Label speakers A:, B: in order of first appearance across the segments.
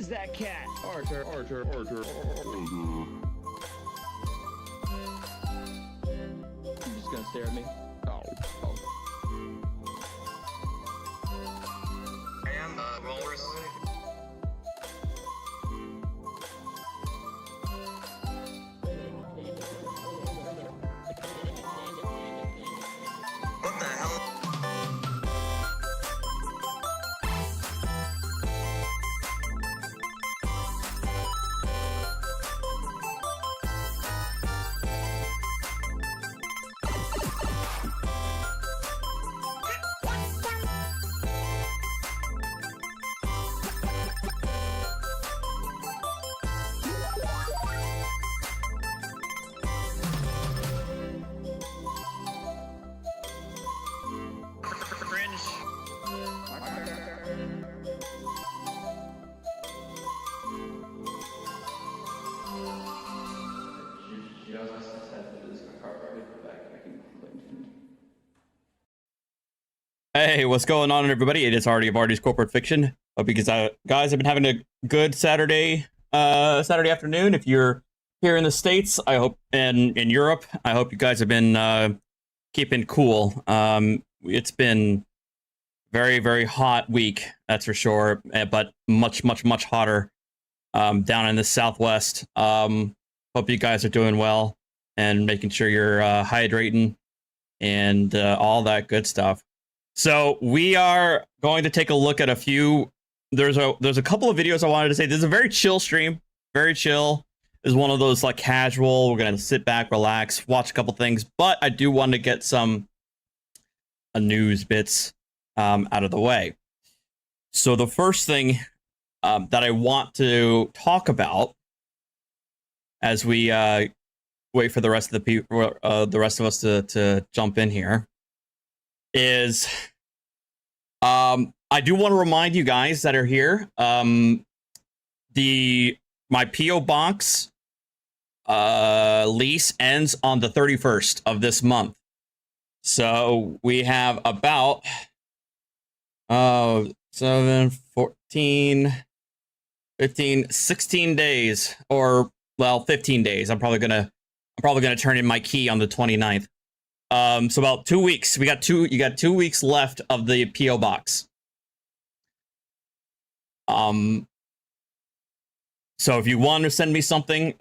A: is that cat?
B: Archer.
A: You're just gonna stare at me?
B: Oh.
C: And rollers. What the hell?
D: Hey, what's going on, everybody? It is Hardy of Hardy's Corporate Fiction. Hope you guys have been having a good Saturday afternoon. If you're here in the States, I hope, and in Europe, I hope you guys have been keeping cool. It's been very, very hot week, that's for sure, but much hotter down in the Southwest. Hope you guys are doing well and making sure you're hydrating and all that good stuff. So we are going to take a look at a few. There's a couple of videos I wanted to say. This is a very chill stream, very chill. This is one of those like casual. We're gonna sit back, relax, watch a couple things. But I do want to get some news bits out of the way. So the first thing that I want to talk about as we wait for the rest of the people, the rest of us to jump in here, is I do want to remind you guys that are here, my PO box lease ends on the 31st of this month. So we have about 7, 14, 15, 16 days, or well, 15 days. I'm probably gonna turn in my key on the 29th. So about 2 weeks. You got 2 weeks left of the PO box. So if you want to send me something,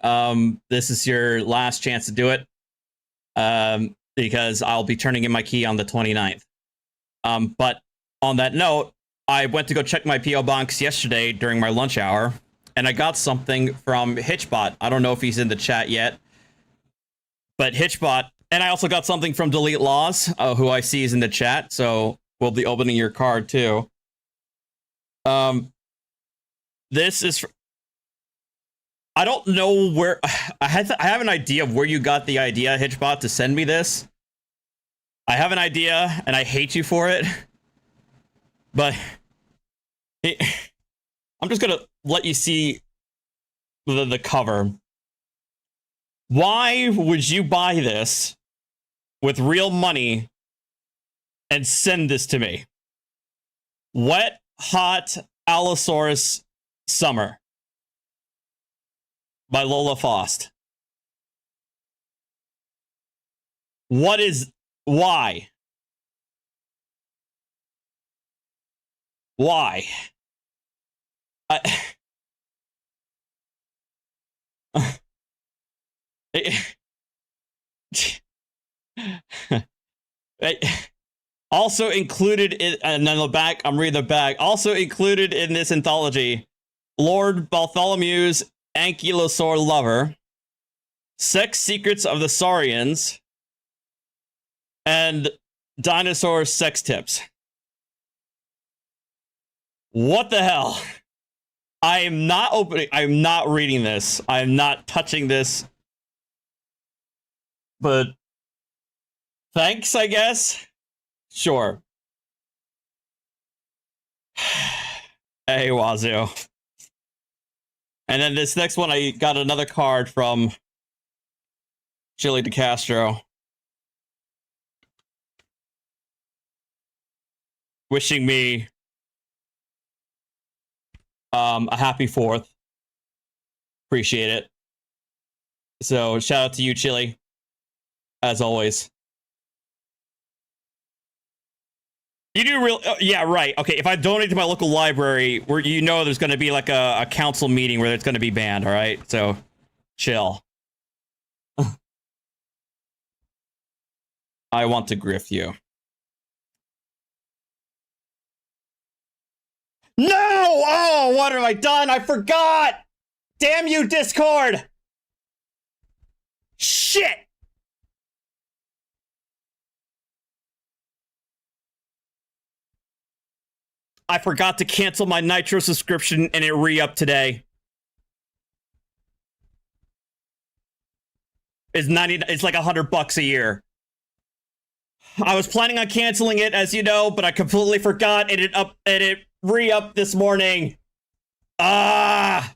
D: this is your last chance to do it. Because I'll be turning in my key on the 29th. But on that note, I went to go check my PO box yesterday during my lunch hour, and I got something from Hitchbot. I don't know if he's in the chat yet, but Hitchbot. And I also got something from Delete Laws, who I see is in the chat, so we'll be opening your card too. This is... I don't know where... I have an idea of where you got the idea, Hitchbot, to send me this. I have an idea, and I hate you for it. But... I'm just gonna let you see the cover. Why would you buy this with real money and send this to me? Wet, Hot Allosaurus Summer by Lola Faust. Why? Why? Also included in, and on the back, I'm reading the back. Also included in this anthology, Lord Bartholomew's Ankylosaur Lover, Sex Secrets of the Saurians, and Dinosaur Sex Tips. What the hell? I am not opening. I'm not reading this. I'm not touching this. But thanks, I guess. Sure. Hey, Wazoo. And then this next one, I got another card from Chili DeCastro. Wishing me A happy 4th. Appreciate it. So shout out to you, Chili, as always. You do real, yeah, right. Okay, if I donate to my local library, where you know there's going to be like a council meeting where it's going to be banned. All right, so chill. I want to grift you. No! Oh, what have I done? I forgot! Damn you, Discord! Shit! I forgot to cancel my Nitro subscription and it re-upped today. It's like $100 a year. I was planning on canceling it, as you know, but I completely forgot and it re-upped this morning. Ah!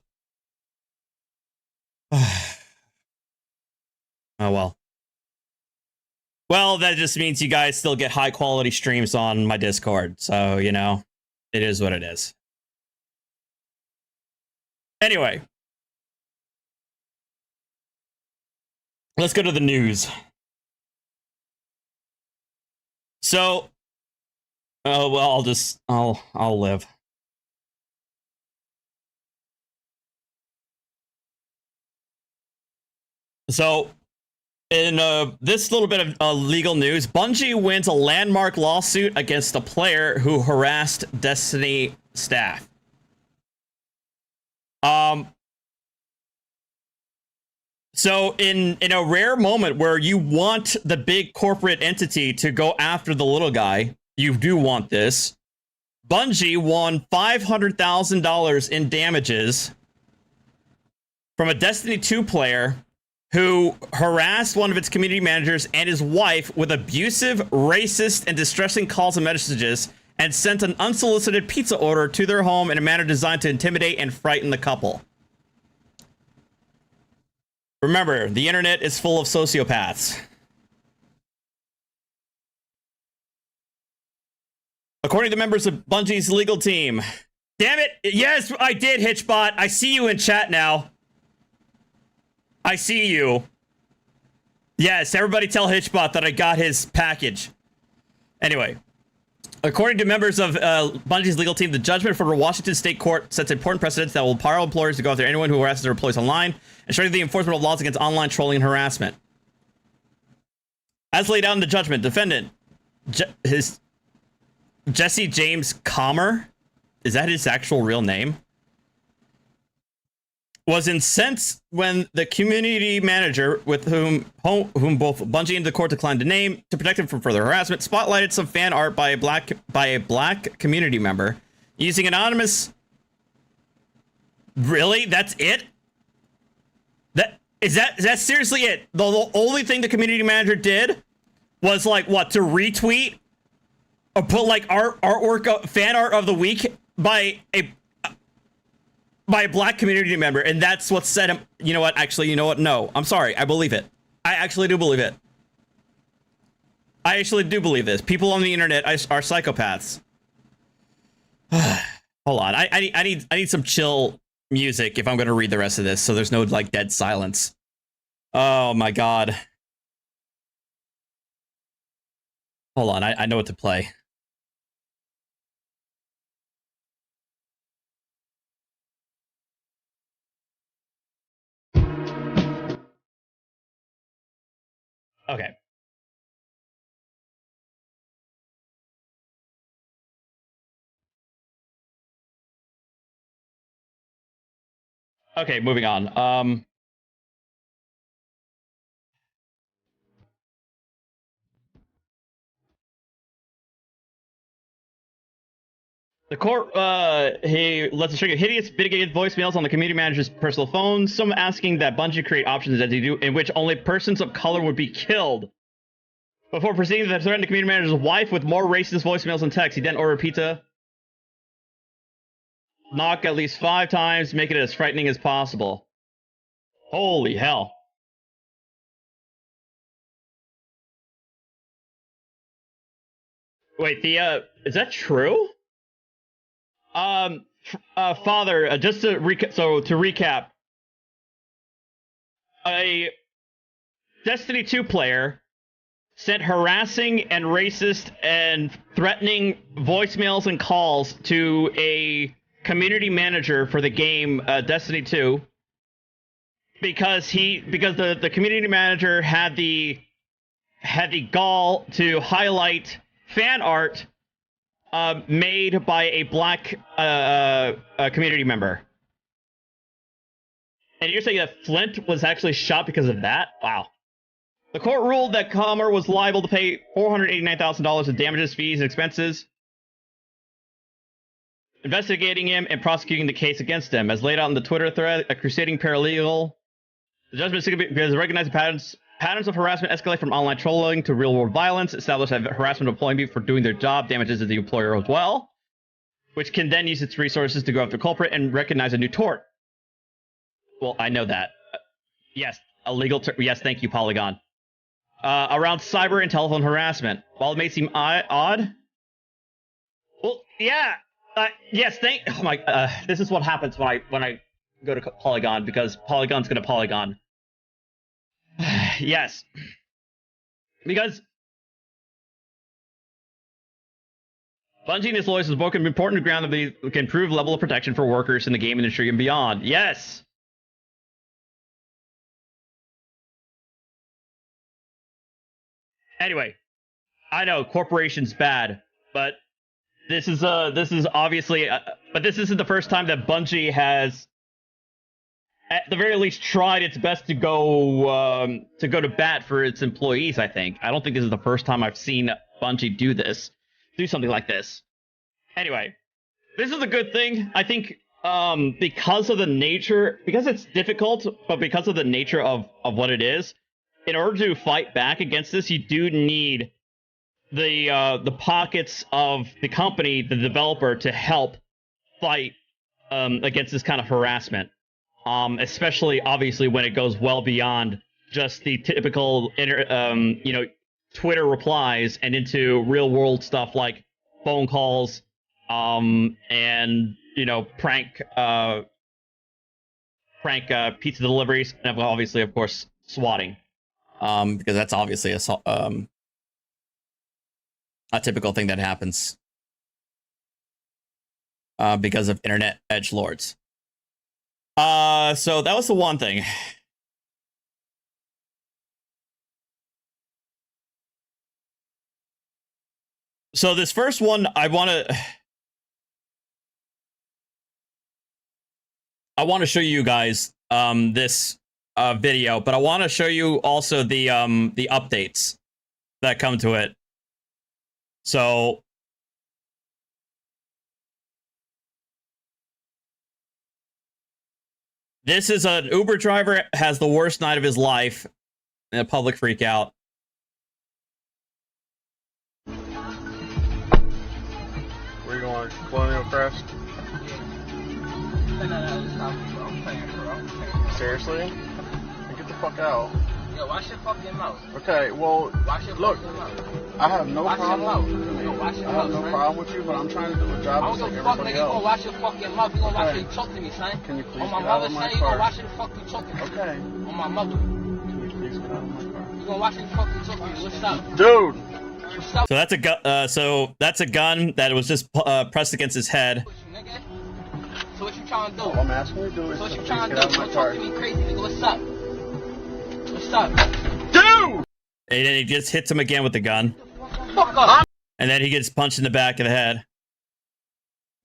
D: Oh well. Well, that just means you guys still get high quality streams on my Discord. So, you know, it is what it is. Anyway. Let's go to the news. So, oh, well, I'll live. So, in this little bit of legal news, Bungie wins a landmark lawsuit against a player who harassed Destiny staff. So in a rare moment where you want the big corporate entity to go after the little guy, you do want this. Bungie won $500,000 in damages from a Destiny 2 player who harassed one of its community managers and his wife with abusive, racist, and distressing calls and messages, and sent an unsolicited pizza order to their home in a manner designed to intimidate and frighten the couple. Remember, the internet is full of sociopaths. According to members of Bungie's legal team. Damn it! Yes, I did, Hitchbot. I see you in chat now. I see you. Yes, everybody tell Hitchbot that I got his package. Anyway. According to members of Bungie's legal team, the judgment for the Washington State Court sets important precedents that will empower employers to go after anyone who harasses their employees online and strengthen the enforcement of laws against online trolling and harassment. As laid out in the judgment, defendant Jesse James Comer, is that his actual real name? Was incensed when the community manager, with whom both Bungie and the court declined to name to protect him from further harassment, spotlighted some fan art by a black community member using anonymous. Really? That's it? Is that seriously it? The only thing the community manager did was like what, to retweet or put like artwork, fan art of the week by a black community member, and that's what set him. You know what? Actually, you know what? No, I'm sorry. I believe it. I actually do believe it. I actually do believe this. People on the internet are psychopaths. Hold on. I need some chill music if I'm going to read the rest of this, so there's no like dead silence. Oh my god. Hold on. I know what to play. Okay. Okay, moving on. The court, he lets us trigger hideous mitigated voicemails on the community manager's personal phone. Some asking that Bungie create options as they do, in which only persons of color would be killed. Before proceeding to threaten the community manager's wife with more racist voicemails and texts, he then ordered pizza. Knock at least 5 times, make it as frightening as possible. Holy hell. Wait, is that true? Father, just to recap, a Destiny 2 player sent harassing and racist and threatening voicemails and calls to a community manager for the game Destiny 2 because the community manager had the gall to highlight fan art made by a black community member. And you're saying that Flint was actually shot because of that? Wow. The court ruled that Comer was liable to pay $489,000 in damages, fees, and expenses, investigating him and prosecuting the case against him. As laid out in the Twitter thread, a crusading paralegal, the judgment is because recognized patterns of harassment escalate from online trolling to real-world violence, established that harassment of employee for doing their job damages the employer as well, which can then use its resources to go after the culprit and recognize a new tort. Well, I know that. Yes, a legal yes, thank you, Polygon. Around cyber and telephone harassment. While it may seem odd, well, yeah, yes, oh my, this is what happens when I go to Polygon, because Polygon's gonna Polygon. Yes, because Bungie and its lawyers has broken important ground that they can improve level of protection for workers in the game industry and beyond. Yes. Anyway, I know corporation's bad, but this is obviously, but this isn't the first time that Bungie has, at the very least, tried its best to go to bat for its employees. I don't think this is the first time I've seen Bungie do something like this. Anyway, this is a good thing. I think because it's difficult, but because of the nature of what it is. In order to fight back against this, you do need the pockets of the company, the developer, to help fight against this kind of harassment. Especially, obviously, when it goes well beyond just the typical, Twitter replies and into real-world stuff like phone calls, and prank pizza deliveries, and obviously, of course, swatting. Because that's obviously a typical thing that happens because of internet edgelords. So that was the one thing. So this first one, I want to show you guys this video, but I want to show you also the updates that come to it. So this is an Uber driver has the worst night of his life in a public freak out.
B: Where you going? Colonial Crest? Seriously? Get the fuck out.
E: Yo, wash your fucking mouth.
B: Okay, well, look, I have no problem.
E: Yo, wash your
B: I have no problem with you, but I'm trying to do a job
E: I
B: just
E: don't
B: like
E: give a fuck,
B: everybody
E: nigga. You gonna
B: else.
E: wash your fucking mouth. You gonna wash your talk to me, son.
B: Can you please
E: on my
B: get out
E: mother,
B: of my
E: son, you gonna
B: car?
E: wash your fucking talk to me.
B: Okay.
E: On my mother.
B: Can you please get out of my car?
E: You gonna wash your fucking talk to me. What's up?
B: Dude!
E: What's up?
D: So that's a gun. So that's a gun that was just pressed against his head.
E: Nigga? So what you trying to do?
B: All I'm asking you to do is
E: So what
B: to
E: you
B: please
E: trying
B: get
E: to
B: out
E: do?
B: of my
E: Don't
B: car.
E: talk to me crazy, nigga. What's up? What's up?
B: Dude!
D: And then he just hits him again with the gun.
E: Fuck up.
D: And then he gets punched in the back of the head.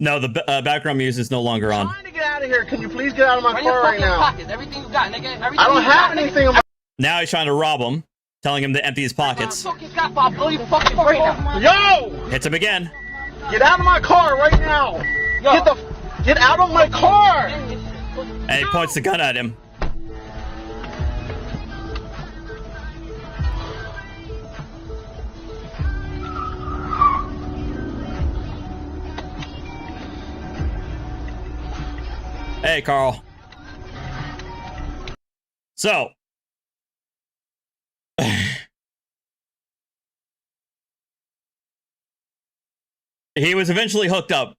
D: No, the background music is no longer
B: I'm
D: on.
B: trying to get out of here. Can you please get out of my
E: Run your
B: car right
E: fucking
B: now?
E: pockets. Everything you got, nigga. Everything
B: I don't
E: you
B: have
E: got,
B: anything
E: nigga.
B: in my...
D: Now he's trying to rob him, telling him to empty his pockets.
E: Fucking got, I'll blow your fucking brain out.
B: Yo!
D: Hits him again.
B: Get out of my car right now!
E: Yo.
B: Get out of my car!
D: And he points the gun at him. Hey, Carl. So. He was eventually hooked up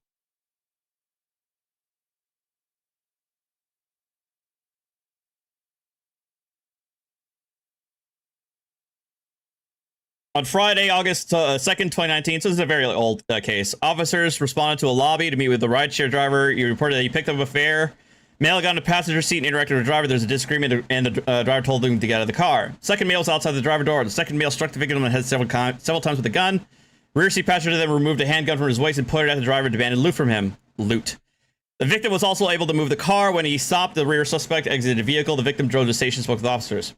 D: On Friday, August 2nd, 2019, so this is a very old case, officers responded to a lobby to meet with the rideshare driver. He reported that he picked up a fare. Male got in the passenger seat and interacted with the driver. There's a disagreement, and the driver told him to get out of the car. Second male was outside the driver door. The second male struck the victim on the head several times with a gun. Rear seat passenger then removed a handgun from his waist and pointed at the driver, demanded loot from him. Loot. The victim was also able to move the car. When he stopped, the rear suspect exited the vehicle. The victim drove to the station and spoke with officers.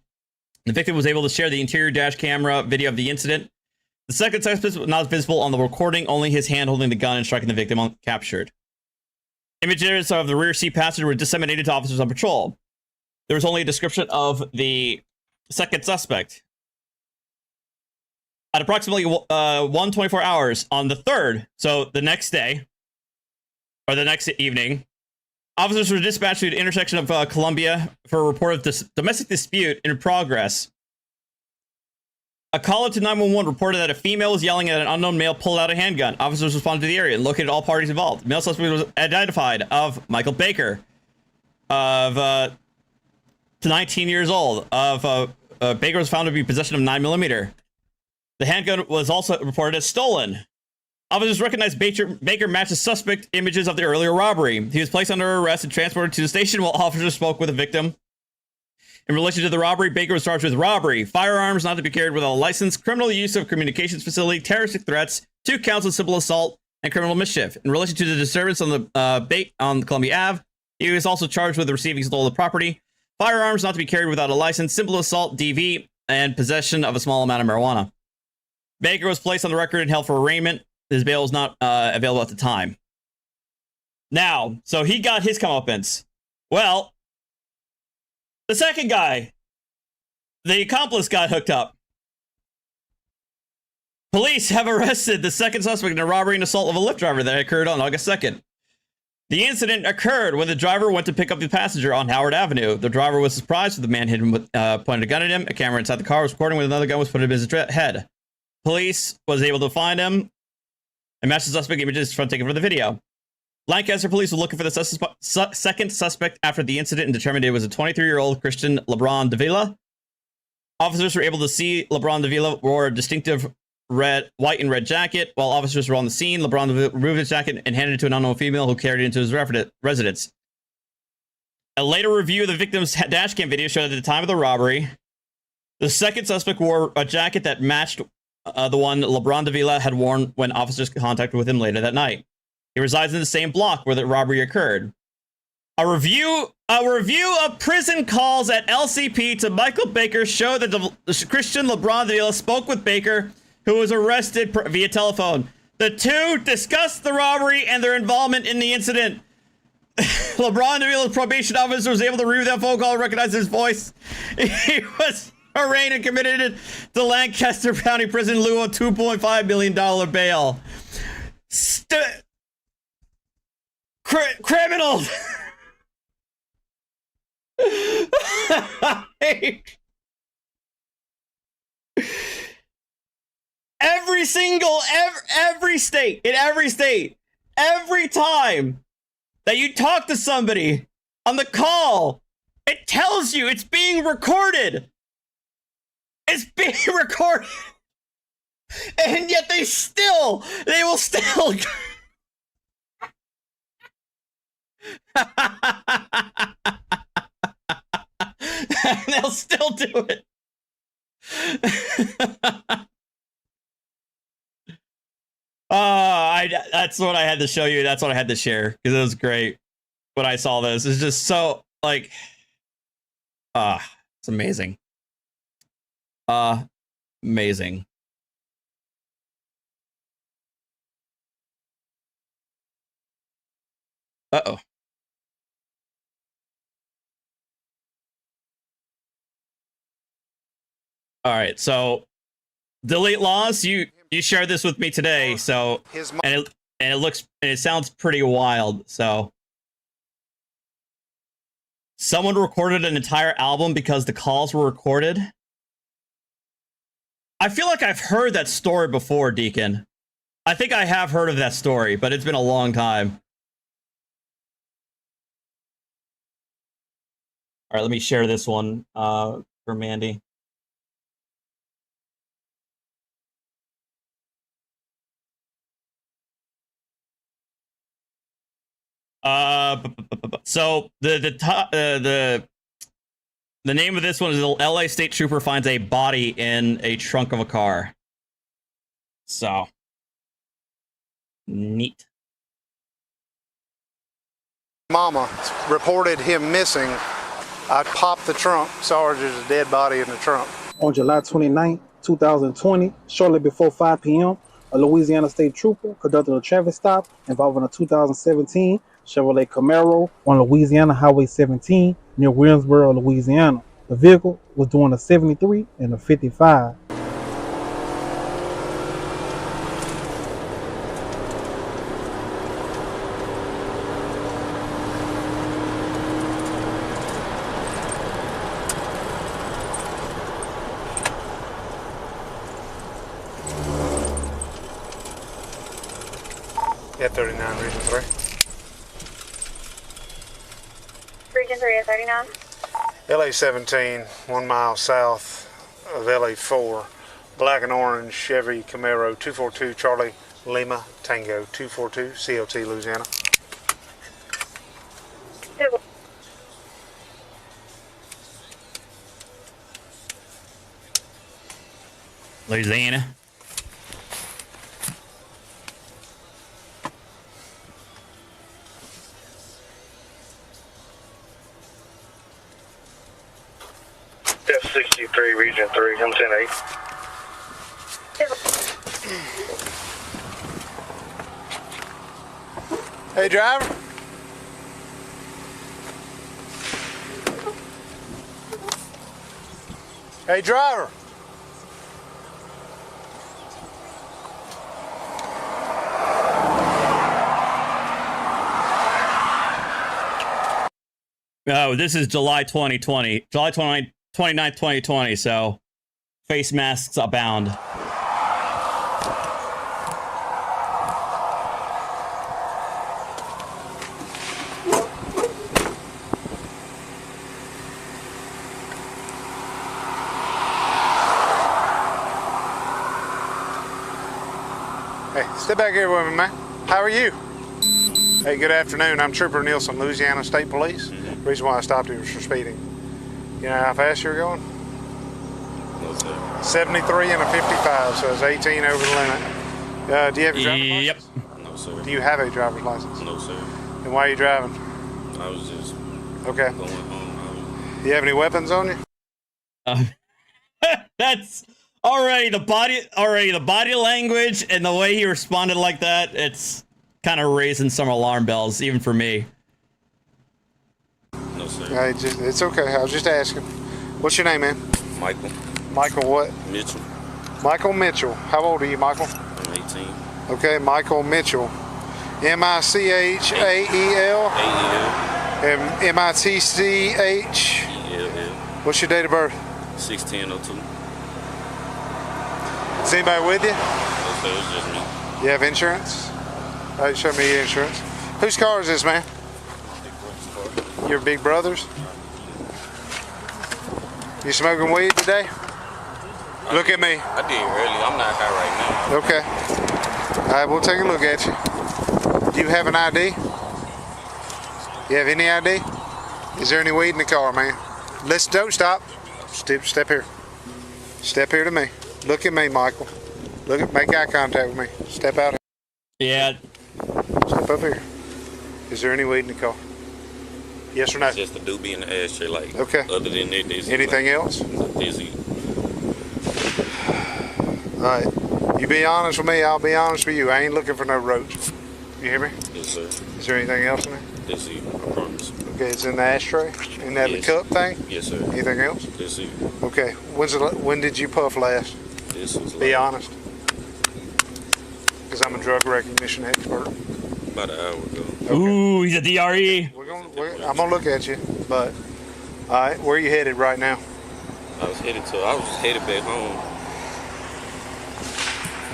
D: The victim was able to share the interior dash camera video of the incident. The second suspect was not visible on the recording, only his hand holding the gun and striking the victim captured. Images of the rear seat passenger were disseminated to officers on patrol. There was only a description of the second suspect. At approximately 1:24 hours on the 3rd, so the next day, or the next evening, officers were dispatched to the intersection of Columbia for a report of domestic dispute in progress. A caller to 911 reported that a female was yelling at an unknown male pulled out a handgun. Officers responded to the area and located all parties involved. The male suspect was identified of Michael Baker, of 19 years old. Baker was found to be in possession of 9mm. The handgun was also reported as stolen. Officers recognized Baker matched the suspect images of the earlier robbery. He was placed under arrest and transported to the station while officers spoke with the victim. In relation to the robbery, Baker was charged with robbery, firearms not to be carried without a license, criminal use of communications facility, terroristic threats, 2 counts of simple assault, and criminal mischief. In relation to the disturbance on the Columbia Ave, he was also charged with receiving stolen property, firearms not to be carried without a license, simple assault, DV, and possession of a small amount of marijuana. Baker was placed on the record and held for arraignment. His bail was not available at the time. Now, so he got his comeuppance. Well, the second guy, the accomplice, got hooked up. Police have arrested the second suspect in a robbery and assault of a Lyft driver that occurred on August 2nd. The incident occurred when the driver went to pick up the passenger on Howard Avenue. The driver was surprised when the man hit him with pointed a gun at him. A camera inside the car was recording when another gun was put in his head. Police was able to find him and match the suspect images from taken for the video. Lancaster police were looking for the second suspect after the incident and determined it was a 23-year-old Christian LeBron Davila. Officers were able to see LeBron Davila wore a distinctive white and red jacket. While officers were on the scene, LeBron Davila removed his jacket and handed it to an unknown female who carried it into his residence. A later review of the victim's dashcam video showed at the time of the robbery, the second suspect wore a jacket that matched the one LeBron Davila had worn when officers contacted with him later that night. He resides in the same block where the robbery occurred. A review of prison calls at LCP to Michael Baker showed that the Christian LeBron Davila spoke with Baker, who was arrested via telephone. The two discussed the robbery and their involvement in the incident. LeBron Davila's probation officer was able to review that phone call and recognize his voice. He was arraigned and committed to Lancaster County Prison in lieu of $2.5 million bail. Criminals! every state, every time that you talk to somebody on the call, it tells you it's being recorded. It's being recorded. And yet they will still they'll still do it. That's what I had to show you. That's what I had to share because it was great when I saw this. It's just so like, it's amazing. Amazing. Uh-oh. All right, so delete laws. You shared this with me today, so and it sounds pretty wild. So someone recorded an entire album because the calls were recorded. I feel like I've heard that story before, Deacon. I think I have heard of that story, but it's been a long time. All right, let me share this one for Mandy. So the name of this one is the LA State Trooper finds a body in a trunk of a car. So neat.
B: Mama reported him missing. I popped the trunk, saw there's a dead body in the trunk.
F: On July 29, 2020, shortly before 5 p.m., a Louisiana State Trooper conducted a traffic stop involving a 2017 Chevrolet Camaro on Louisiana Highway 17 near Willingsboro, Louisiana. The vehicle was doing a 73 and a 55.
B: At 39, Region 3.
G: Region 3 at 39.
B: LA 17, 1 mile south of LA 4. Black and orange Chevy Camaro 242 Charlie Lima Tango 242 CLT Louisiana.
D: Louisiana.
H: F63, Region 3, I'm 10-8.
B: Hey, driver. Hey, driver.
D: Oh, this is July 2020. July 29th, 2020, so face masks abound.
B: Hey, step back here with me, man. How are you? Hey, good afternoon. I'm Trooper Nielsen, Louisiana State Police. The reason why I stopped you was for speeding. You know how fast you're going?
H: No, sir.
B: 73 and a 55, so it's 18 over the limit. Do you have your driver's
D: Yep.
B: license?
H: No, sir.
B: Do you have a driver's license?
H: No, sir.
B: And why are you driving?
H: I was just
B: Okay.
H: going home.
B: Do you have any weapons on you?
D: That's already the body language and the way he responded like that. It's kind of raising some alarm bells, even for me.
H: No, sir.
B: It's okay. I was just asking. What's your name, man?
H: Michael
B: Michael what?
H: Mitchell.
B: Michael Mitchell. How old are you, Michael?
H: I'm 18.
B: Okay, Michael Mitchell. M-I-C-H-A-E-L.
H: AEL.
B: And M-I-T-C-H.
H: ELL.
B: What's your date of birth?
H: 6/10/02.
B: Is anybody with you?
H: No, sir. It's just me.
B: You have insurance? All right, show me your insurance. Whose car is this, man? Your big brother's? You smoking weed today? Look at me.
H: I did early. I'm not high right now.
B: Okay. All right, we'll take a look at you. Do you have an ID? You have any ID? Is there any weed in the car, man? Don't stop. Step here. Step here to me. Look at me, Michael. Make eye contact with me. Step out.
D: Yeah.
B: Step up here. Is there any weed in the car? Yes or no?
H: It's just a doobie in the ashtray. Like,
B: Okay.
H: Other than that, there's
B: Anything else?
H: Dizzy.
B: All right. You be honest with me, I'll be honest with you. I ain't looking for no roach. You hear me?
H: Yes, sir.
B: Is there anything else in there?
H: Dizzy. I promise.
B: Okay, it's in the ashtray. In that
H: Yes.
B: cup thing?
H: Yes, sir.
B: Anything else?
H: Dizzy.
B: Okay. When did you puff last?
H: This was
B: Be
H: like
B: honest. Because I'm a drug recognition expert.
H: about an hour ago.
D: Ooh, he's a DRE.
B: I'm gonna look at you, but all right, where are you headed right now?
H: I was headed back home.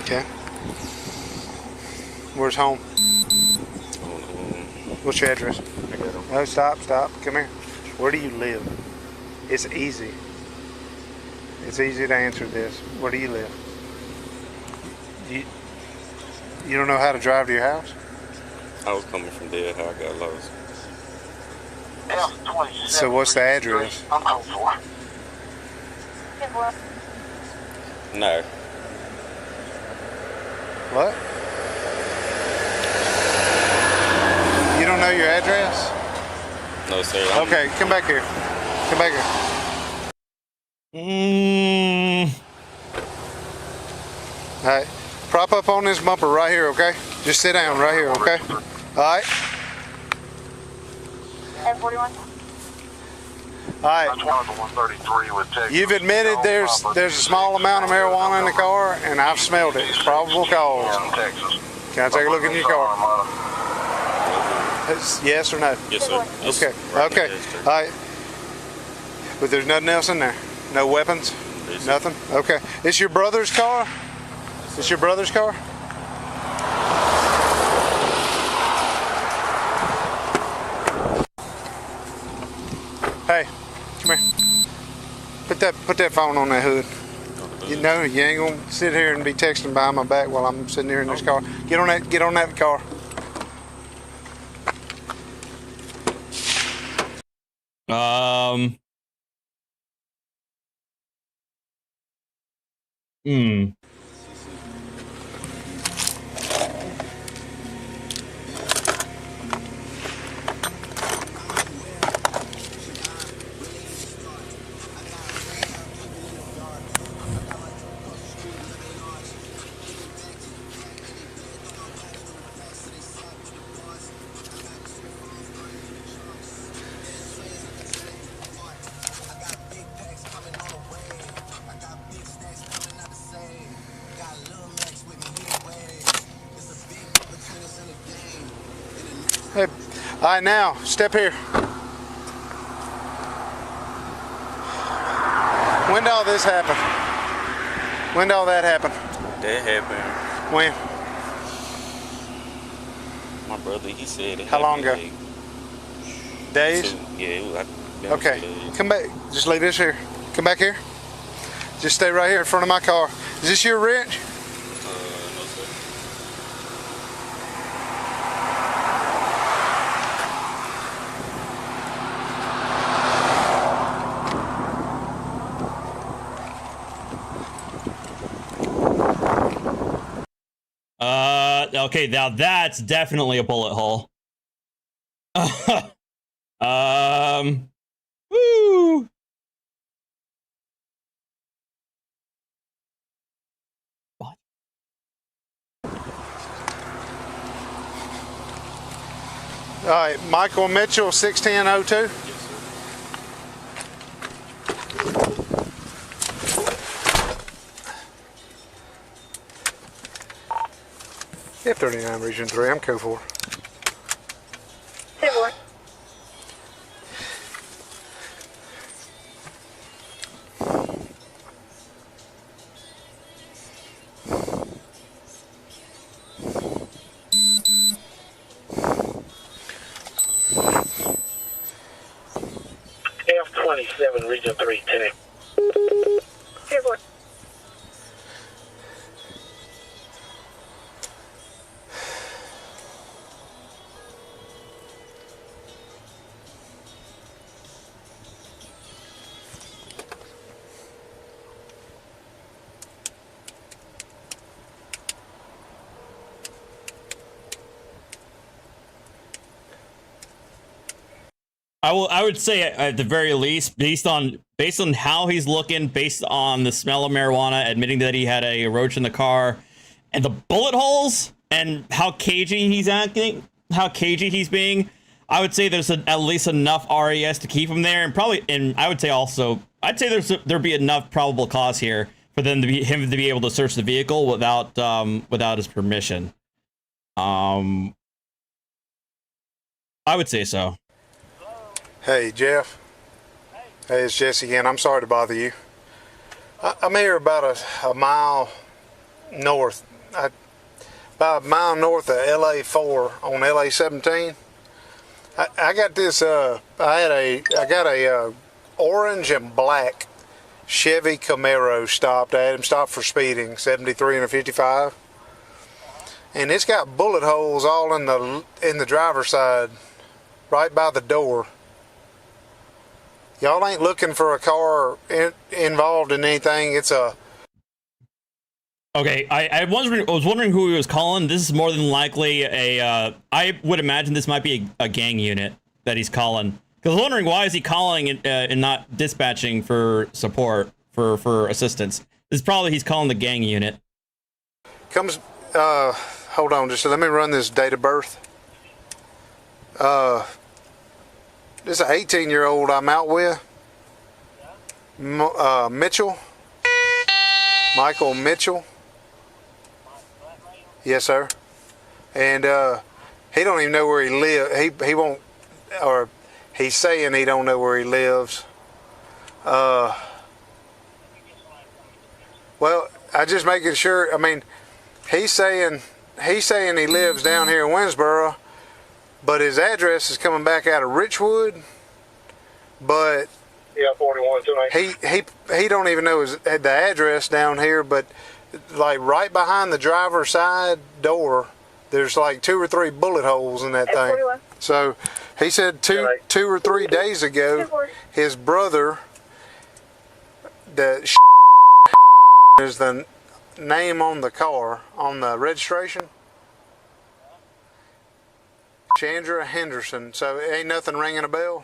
B: Okay. Where's home? What's your address?
H: I got him.
B: No, stop. Come here. Where do you live? It's easy. It's easy to answer this. Where do you live? You don't know how to drive to your house?
H: I was coming from there. How I got lost.
B: So what's the address?
G: I'm code 4.
H: No.
B: What? You don't know your address?
H: No, sir.
B: Okay, come back here. Come back here. All right, prop up on this bumper right here, okay? Just sit down right here, okay? All right.
G: 1041.
B: All right. You've admitted there's a small amount of marijuana in the car, and I've smelled it. It's probable cause. Can I take a look in your car? Yes or no?
H: Yes, sir. Yes,
B: Okay.
H: right
B: Okay.
H: there, sir.
B: All right. But there's nothing else in there. No weapons.
H: Yes, sir.
B: Nothing. Okay. It's your brother's car. It's your brother's car. Hey, come here. Put that phone on that hood. You know you ain't gonna sit here and be texting behind my back while I'm sitting here in this car. Get on that car. Hey, all right, now step here. When did all this happen? When did all that happen?
H: That happened.
B: When?
H: My brother, he said it.
B: How long ago?
H: happened,
B: Days?
H: Yeah, it was like.
B: Okay, come back. Just leave this here. Come back here. Just stay right here in front of my car. Is this your wrench?
H: No, sir.
D: Okay, now that's definitely a bullet hole. Woo. What?
B: All right, Michael Mitchell, 61002. F39 Region 3, I'm code 4.
G: 10-4.
I: F27 Region 3, 10.
G: 10-4.
D: I would say at the very least, based on how he's looking, based on the smell of marijuana, admitting that he had a roach in the car, and the bullet holes, and how cagey he's acting, how cagey he's being, I would say there's at least enough RES to keep him there, and I would say also, there'd be enough probable cause here for him to be able to search the vehicle without his permission. I would say so.
B: Hey, Jeff. Hey, it's Jesse again. I'm sorry to bother you. I'm here about a mile north. About a mile north of LA4 on LA17. I got this. I got a orange and black Chevy Camaro stopped. I had him stopped for speeding, 73 and a 55. and it's got bullet holes all in the driver's side, right by the door. Y'all ain't looking for a car involved in anything. It's a...
D: Okay, I was wondering who he was calling. This is more than likely a, I would imagine this might be a gang unit that he's calling. Because I was wondering, why is he calling and not dispatching for support, for assistance? This is probably he's calling the gang unit.
B: Comes, hold on, just let me run this date of birth. This is an 18-year-old I'm out with. Mitchell. Michael Mitchell. Yes, sir. And he don't even know where he lives. He won't, or he's saying he don't know where he lives. Well, I just making sure. I mean, he's saying he lives down here in Willingboro, but his address is coming back out of Richwood. But
I: Yeah, 41.
B: he don't even know the address down here, but like right behind the driver's side door, there's like 2 or 3 bullet holes in that thing.
G: 41.
B: So he said two or 3 days ago, his brother, the is the name on the car, on the registration, Chandra Henderson. So ain't nothing ringing a bell.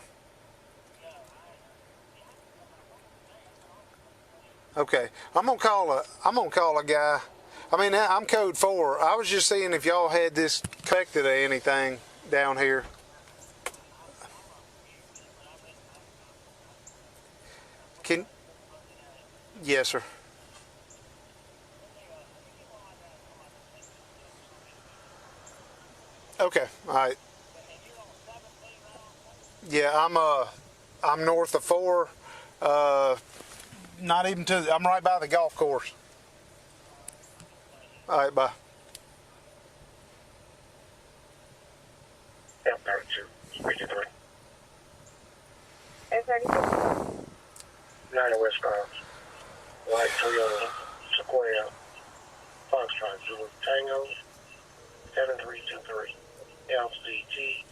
B: Okay, I'm gonna call a guy. I mean, I'm code 4. I was just seeing if y'all had this connected to anything down here. Yes, sir. Okay, all right. Yeah, I'm north of 4. Not even to. I'm right by the golf course. All right, bye.
I: Yeah, 32. Region 3.
G: 32.
I: 90 West Farms. Light Toyota Sequoia. Foxtrot Zulu Tango. 7323. LCT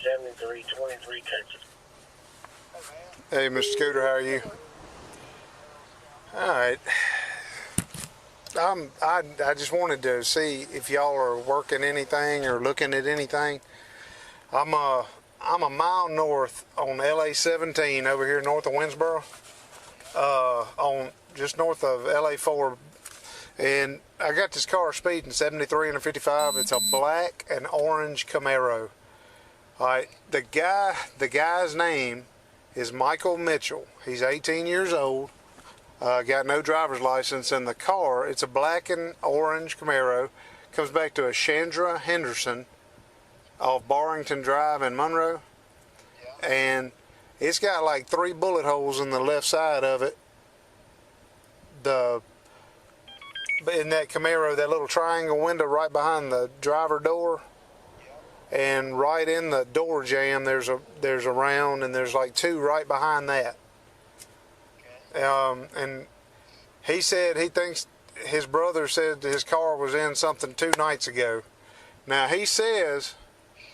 I: 7323 Texas.
B: Hey, Mr. Scooter, how are you? All right. I just wanted to see if y'all are working anything or looking at anything. I'm a mile north on LA 17 over here north of Willingboro, on just north of LA 4, and I got this car speeding 73 and a 55. It's a black and orange Camaro. All right, the guy's name is Michael Mitchell. He's 18 years old. Got no driver's license, and the car, it's a black and orange Camaro, comes back to a Chandra Henderson off Barrington Drive in Monroe, and it's got like 3 bullet holes in the left side of it. In that Camaro, that little triangle window right behind the driver door, and right in the door jamb, there's a round, and there's like 2 right behind that. And he said he thinks his brother said his car was in something 2 nights ago. Now he says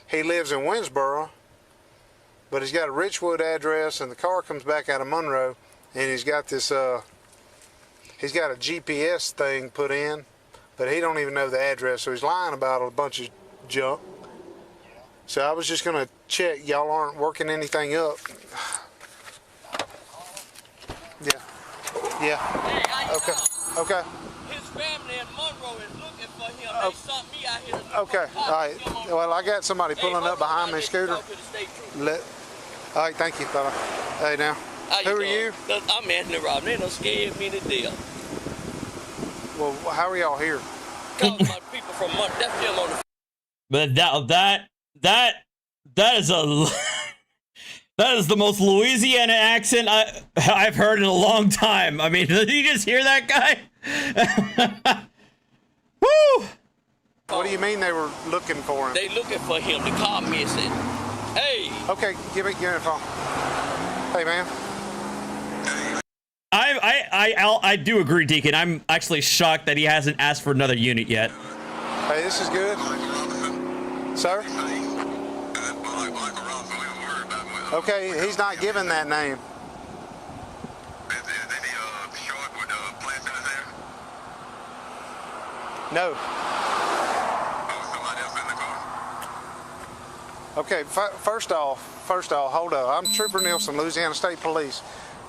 B: he lives in Willingboro, but he's got a Richwood address, and the car comes back out of Monroe, and he's got this he's got a GPS thing put in, but he don't even know the address, so he's lying about a bunch of junk. So I was just gonna check y'all aren't working anything up. Yeah. Okay.
J: His family in Monroe is looking for him. They sent me out here to look
B: Okay.
J: for
B: All right. Well, I got somebody pulling up behind me, Scooter.
J: All
B: right. Thank you, fella. Hey, now. Who are you?
J: I'm Anthony Robin. They don't scare me to death.
B: Well, how are y'all here?
J: Talking about people from Monroe. That's them on the.
D: But that is a that is the most Louisiana accent I've heard in a long time. I mean, did you just hear that guy? Woo!
B: What do you mean they were looking for him?
J: They looking for him. The car missing. Hey.
B: Okay, give me the phone. Hey, man.
D: I do agree, Deacon. I'm actually shocked that he hasn't asked for another unit yet.
B: Hey, Hey, this is good. Sir? Okay, he's not given that name. No. Okay, first off, hold up. I'm Trooper Nielsen, Louisiana State Police.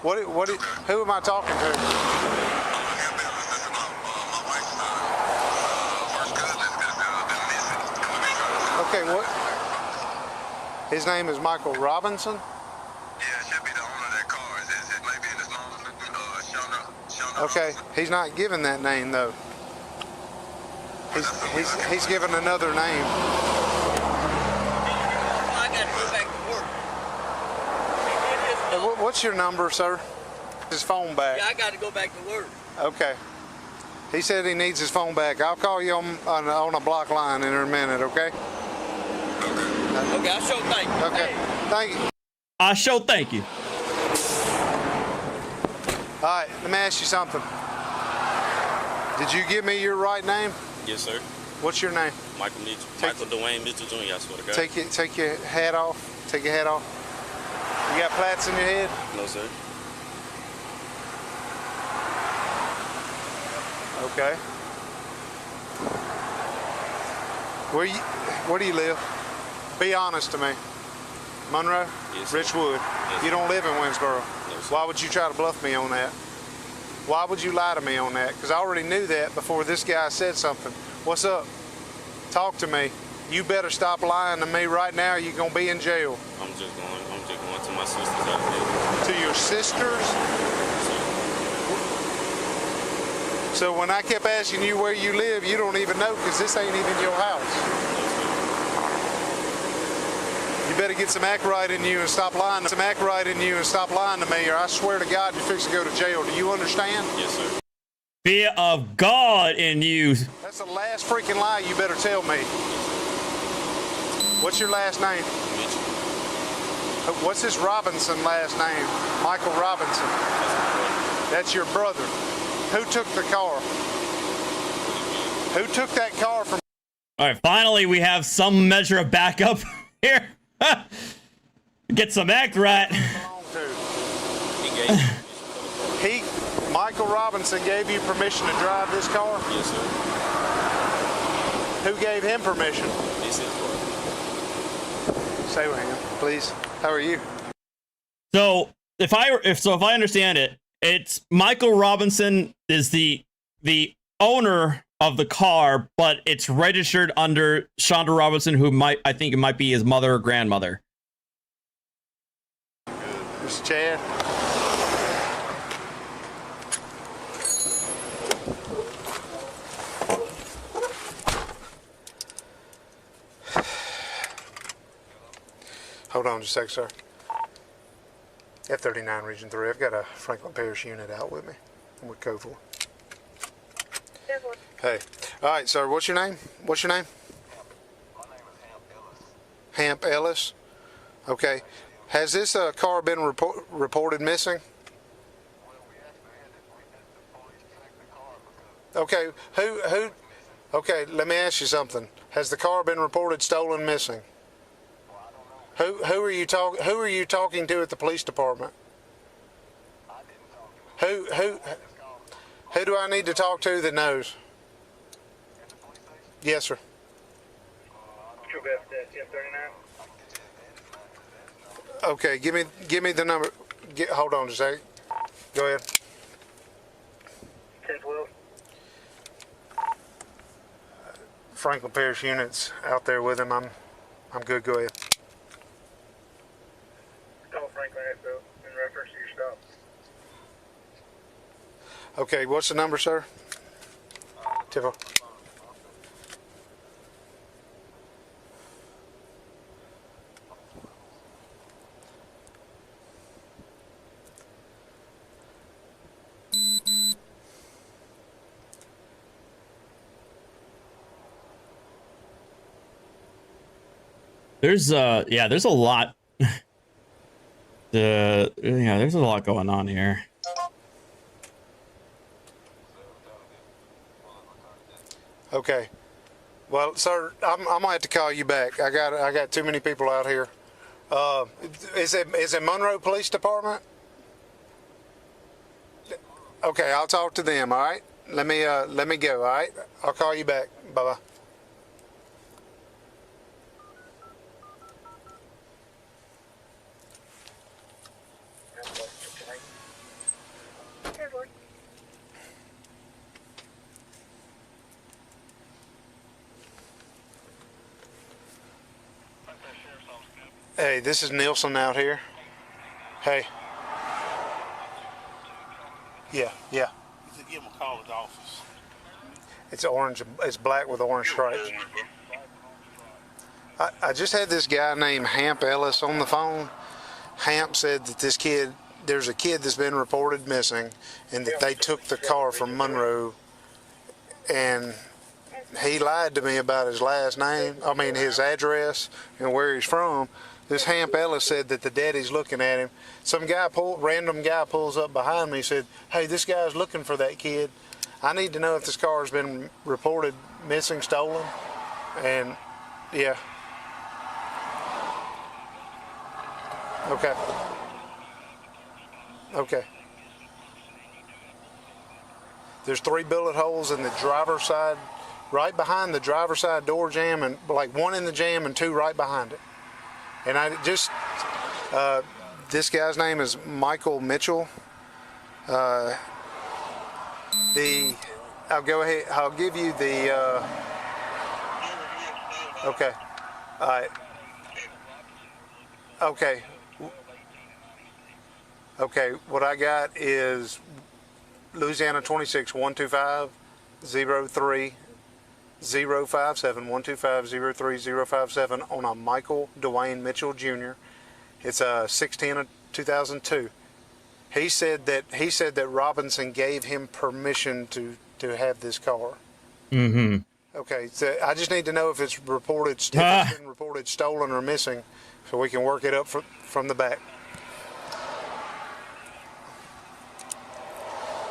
B: Who am I talking to? Okay, what? His name is Michael Robinson?
I: Yeah, it should be the owner of that car. It may be in his mom's, Shona.
B: Okay, he's not given that name though. He's given another name.
J: I got to go back to work.
B: What's your number, sir? His phone back.
J: Yeah, I got to go back to work.
B: Okay. He said he needs his phone back. I'll call you on a block line in a minute, okay?
J: Okay, I sure thank you.
B: Okay, thank you.
D: I sure thank you.
B: All right, let me ask you something. Did you give me your right name?
H: Yes, sir.
B: What's your name?
H: Michael Mitchell. Michael Dwayne Mitchell Jr., I swear to God.
B: Take your hat off. Take your hat off. You got plaits in your head?
H: No, sir.
B: Okay. Where do you live? Be honest to me. Monroe?
H: Yes, sir.
B: Richwood?
H: Yes,
B: You don't live in Willingsboro?
H: No, sir.
B: Why would you try to bluff me on that? Why would you lie to me on that? Because I already knew that before this guy said something. What's up? Talk to me. You better stop lying to me right now or you're going to be in jail.
H: I'm just going to my sister's house.
B: To your sister's? So when I kept asking you where you live, you don't even know because this ain't even your house. You better get some act right in you and stop lying. Some act right in you and stop lying to me, or I swear to God, you're fixing to go to jail. Do you understand?
H: Yes, sir.
D: Fear of God in you.
B: That's the last freaking lie you better tell me. What's your last name?
H: Mitchell.
B: What's his Robinson last name? Michael Robinson. That's your brother. Who took the car? Who took that car from?
D: All right, finally we have some measure of backup here. Get some act right.
B: Michael Robinson gave you permission to drive this car?
H: Yes, sir.
B: Who gave him permission?
H: This is what.
B: Say with him, please. How are you?
D: So if I understand it, it's Michael Robinson is the owner of the car, but it's registered under Shonda Robinson, who I think it might be his mother or grandmother.
B: Mr. Chad. Hold on just a sec, sir. F-39 Region 3. I've got a Franklin Parish unit out with me. I'm with Code 4. Hey. All right, sir. What's your name? What's your name?
I: My name is
B: Hamp Ellis. Okay. Has this car been reported missing? Okay. Who? Okay. Let me ask you something. Has the car been reported stolen, missing? Who are you talking to at the police department? Who do I need to talk to that knows? Yes, sir. Okay, give me the number. Hold on just a second. Go ahead.
I: 1012.
B: Franklin Parish units out there with him. I'm good. Go ahead.
I: Call Franklin Echo in reference to your stop.
B: Okay, what's the number, sir? Tiffo.
D: There's a lot. There's a lot going on here.
B: Okay. Well, sir, I'm gonna have to call you back. I got too many people out here. Is it Monroe Police Department? Okay, I'll talk to them. All right. Let me go. All right. I'll call you back. Bye bye. Hey, this is Nielsen out here. Hey. Yeah.
J: You should give him a call at the office.
B: It's orange. It's black with orange stripes. I just had this guy named Hamp Ellis on the phone. Hamp said that there's a kid that's been reported missing, and that they took the car from Monroe, and he lied to me about his last name. I mean, his address and where he's from. This Hamp Ellis said that the daddy's looking at him. Some random guy pulls up behind me and said, "Hey, this guy's looking for that kid. I need to know if this car has been reported missing, stolen." And yeah. Okay. There's 3 bullet holes in the driver's side, right behind the driver's side door jamb, and like 1 in the jamb and 2 right behind it. And I just, this guy's name is Michael Mitchell. I'll go ahead, I'll give you the, okay. All right. Okay, what I got is Louisiana 26 125 03 057 125 03 057 on a Michael Dwayne Mitchell Jr. It's a 610 of 2002. He said that Robinson gave him permission to have this car.
D: Mm-hmm.
B: Okay, so I just need to know if it's been reported stolen or missing, so we can work it up from the back.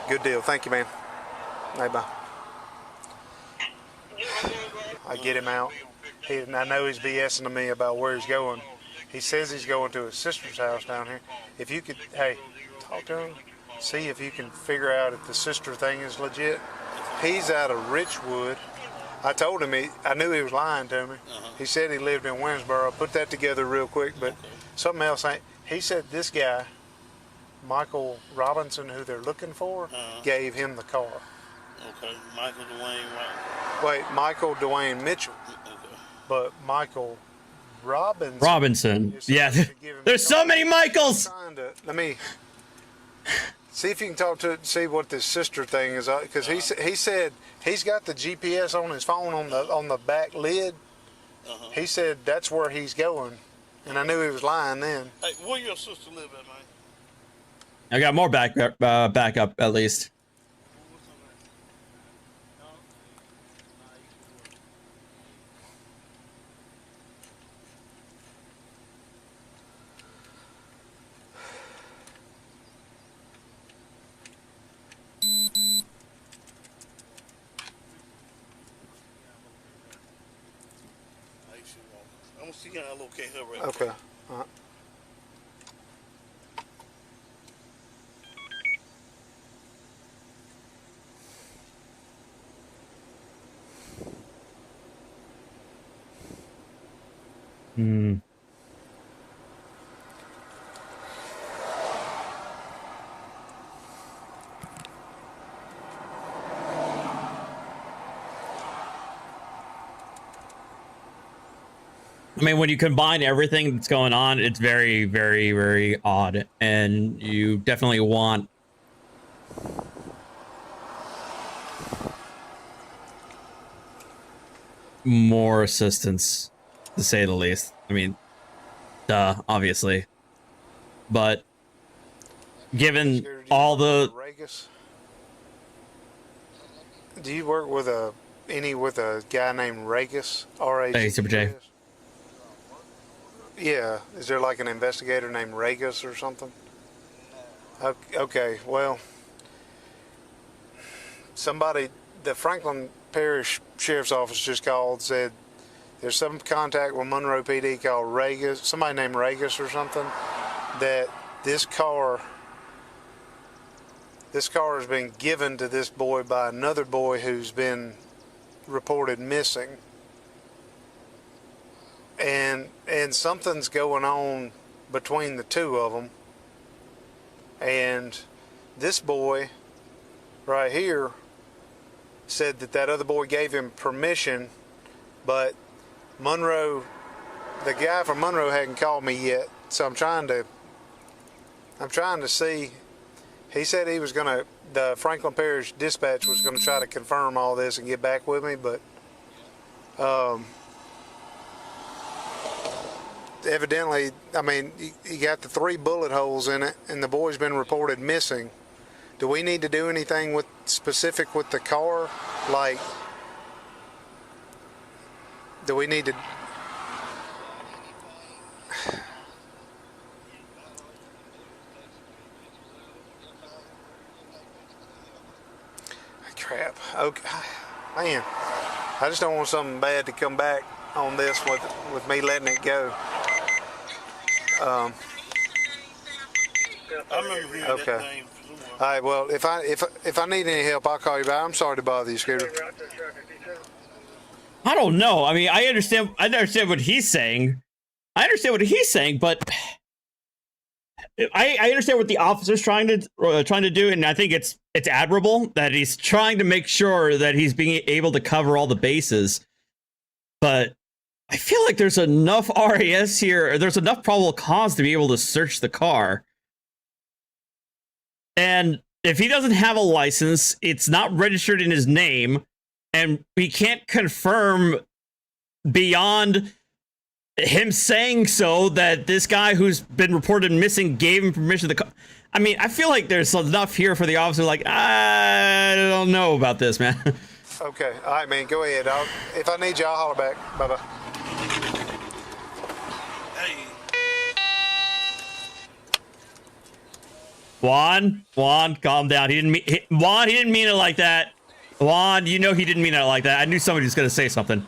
B: Good deal. Thank you, man. Bye. I get him out. I know he's BSing to me about where he's going. He says he's going to his sister's house down here. If you could, hey, talk to him. See if you can figure out if the sister thing is legit. He's out of Richwood. I told him, I knew he was lying to me. He said he lived in Willingboro. Put that together real quick, but something else ain't. He said this guy, Michael Robinson, who they're looking for, gave him the car.
J: Okay, Michael Dwayne, right?
B: Wait, Michael Dwayne Mitchell.
J: Okay.
B: But Michael Robinson.
D: Robinson. Yeah, there's so many Michaels.
B: Let me see if you can talk to see what this sister thing is, because he said he's got the GPS on his phone on the back lid. He said that's where he's going, and I knew he was lying then.
J: Hey, where your sister live at, man?
D: I got more backup at least.
J: I'm gonna see how I locate her right
B: Okay.
J: quick.
D: Hmm. I mean, when you combine everything that's going on, it's very, very, very odd, and you definitely want more assistance, to say the least. I mean, duh, obviously, but given all the
B: do you work with a guy named Ragus?
D: Hey, Super J.
B: Yeah, is there like an investigator named Ragus or something? Okay, well, somebody the Franklin Parish Sheriff's Office just called, said there's some contact with Monroe PD called Regas, somebody named Regas or something, that this car has been given to this boy by another boy who's been reported missing. And something's going on between the two of them. And this boy right here said that other boy gave him permission, but Monroe, the guy from Monroe hadn't called me yet, so I'm trying to see. He said he was gonna, the Franklin Parish Dispatch was gonna try to confirm all this and get back with me, but evidently, I mean, he got the 3 bullet holes in it, and the boy's been reported missing. Do we need to do anything specific with the car? Like, do we need to? Crap. Okay, man. I just don't want something bad to come back on this with me letting it go.
K: I remember hearing that name.
B: All right. Well, if I need any help, I'll call you back. I'm sorry to bother you, Scooter.
D: I don't know. I mean, I understand what he's saying. But I understand what the officer's trying to do, and I think it's admirable that he's trying to make sure that he's being able to cover all the bases. But I feel like there's enough RAS here, or there's enough probable cause to be able to search the car. And if he doesn't have a license, it's not registered in his name, and we can't confirm beyond him saying so that this guy who's been reported missing gave him permission to I mean, I feel like there's enough here for the officer, like, I don't know about this, man.
B: Okay. All right, man. Go ahead. If I need you, I'll holler back. Bye-bye.
K: Hey.
D: Juan, calm down. He didn't mean it like that. Juan, you know he didn't mean it like that. I knew somebody was going to say something.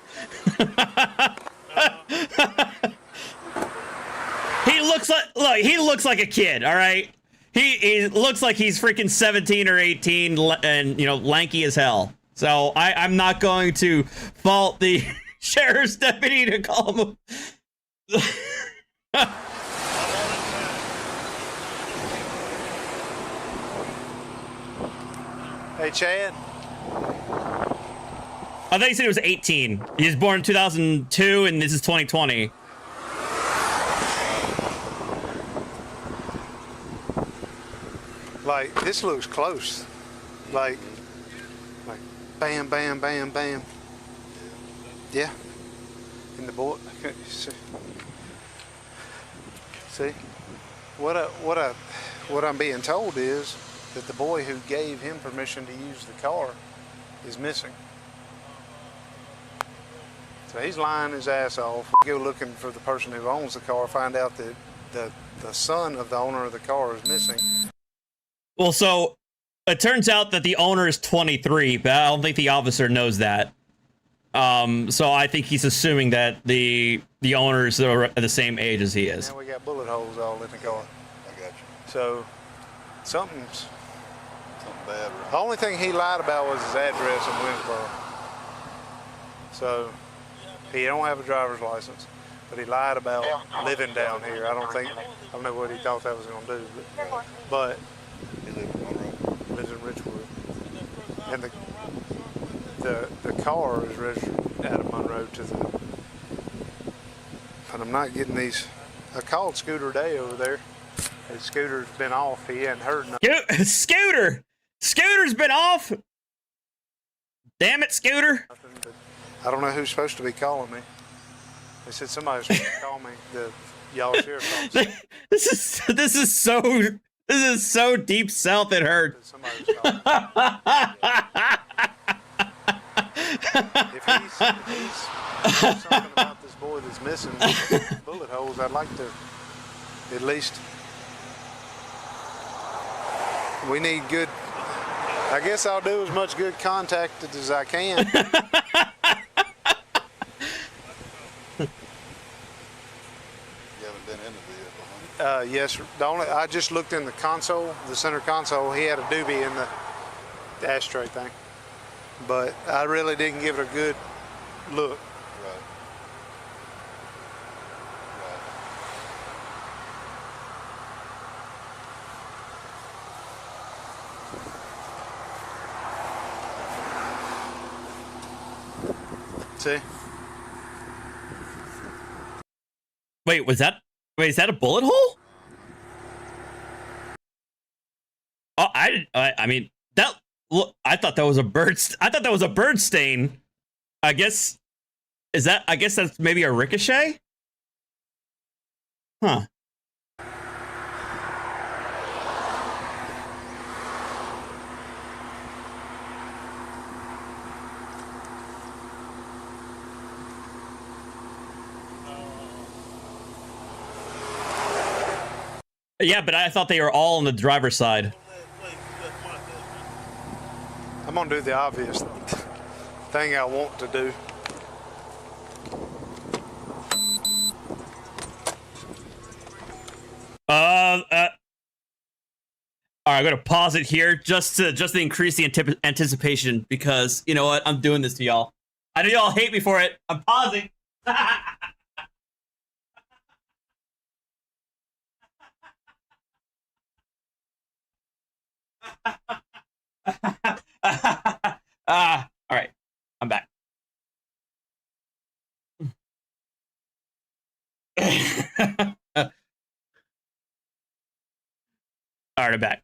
D: He looks like a kid, all right? He looks like he's freaking 17 or 18 and, lanky as hell. So I'm not going to fault the sheriff's deputy to call him.
B: Hey, Chad.
D: I thought he said he was 18. He was born in 2002, and this is 2020.
B: Like, this looks close. Like bam, bam, bam, bam. Yeah. And the boy, see, what I'm being told is that the boy who gave him permission to use the car is missing. So he's lying his ass off. We go looking for the person who owns the car, find out that the son of the owner of the car is missing.
D: Well, so it turns out that the owner is 23, but I don't think the officer knows that. So I think he's assuming that the owners are the same age as he is.
B: Now we got bullet holes all in the car.
L: I got you.
B: So something's
L: bad, right?
B: The only thing he lied about was his address in Willingboro. So he don't have a driver's license, but he lied about living down here. I don't know what he thought that was going to do, but
L: He lives in
B: Richwood. And the car is registered out of Monroe to the. But I'm not getting these. I called Scooter Day over there. His scooter's been off. He hadn't heard nothing.
D: Scooter's been off. Damn it, Scooter.
B: I don't know who's supposed to be calling me. They said somebody's supposed to call me. The y'all sheriff's office.
D: This is so deep south it hurts.
B: If he's something about this boy that's missing bullet holes, I'd like to at least. We need good I guess I'll do as much good contact as I can.
L: You haven't been in the vehicle, huh?
B: Yes, I just looked in the console, the center console. He had a doobie in the ashtray thing, but I really didn't give it a good look.
L: Right.
B: See?
D: Wait, is that a bullet hole? Oh, I mean, that, look, I thought that was a bird, I thought that was a bird stain. I guess that's maybe a ricochet? Huh. Yeah, but I thought they were all on the driver's side.
B: I'm gonna do the obvious thing I want to do.
D: All right, I'm gonna pause it here just to increase the anticipation, because you know what, I'm doing this to y'all. I know y'all hate me for it. I'm pausing. All right, I'm back. All right, I'm back.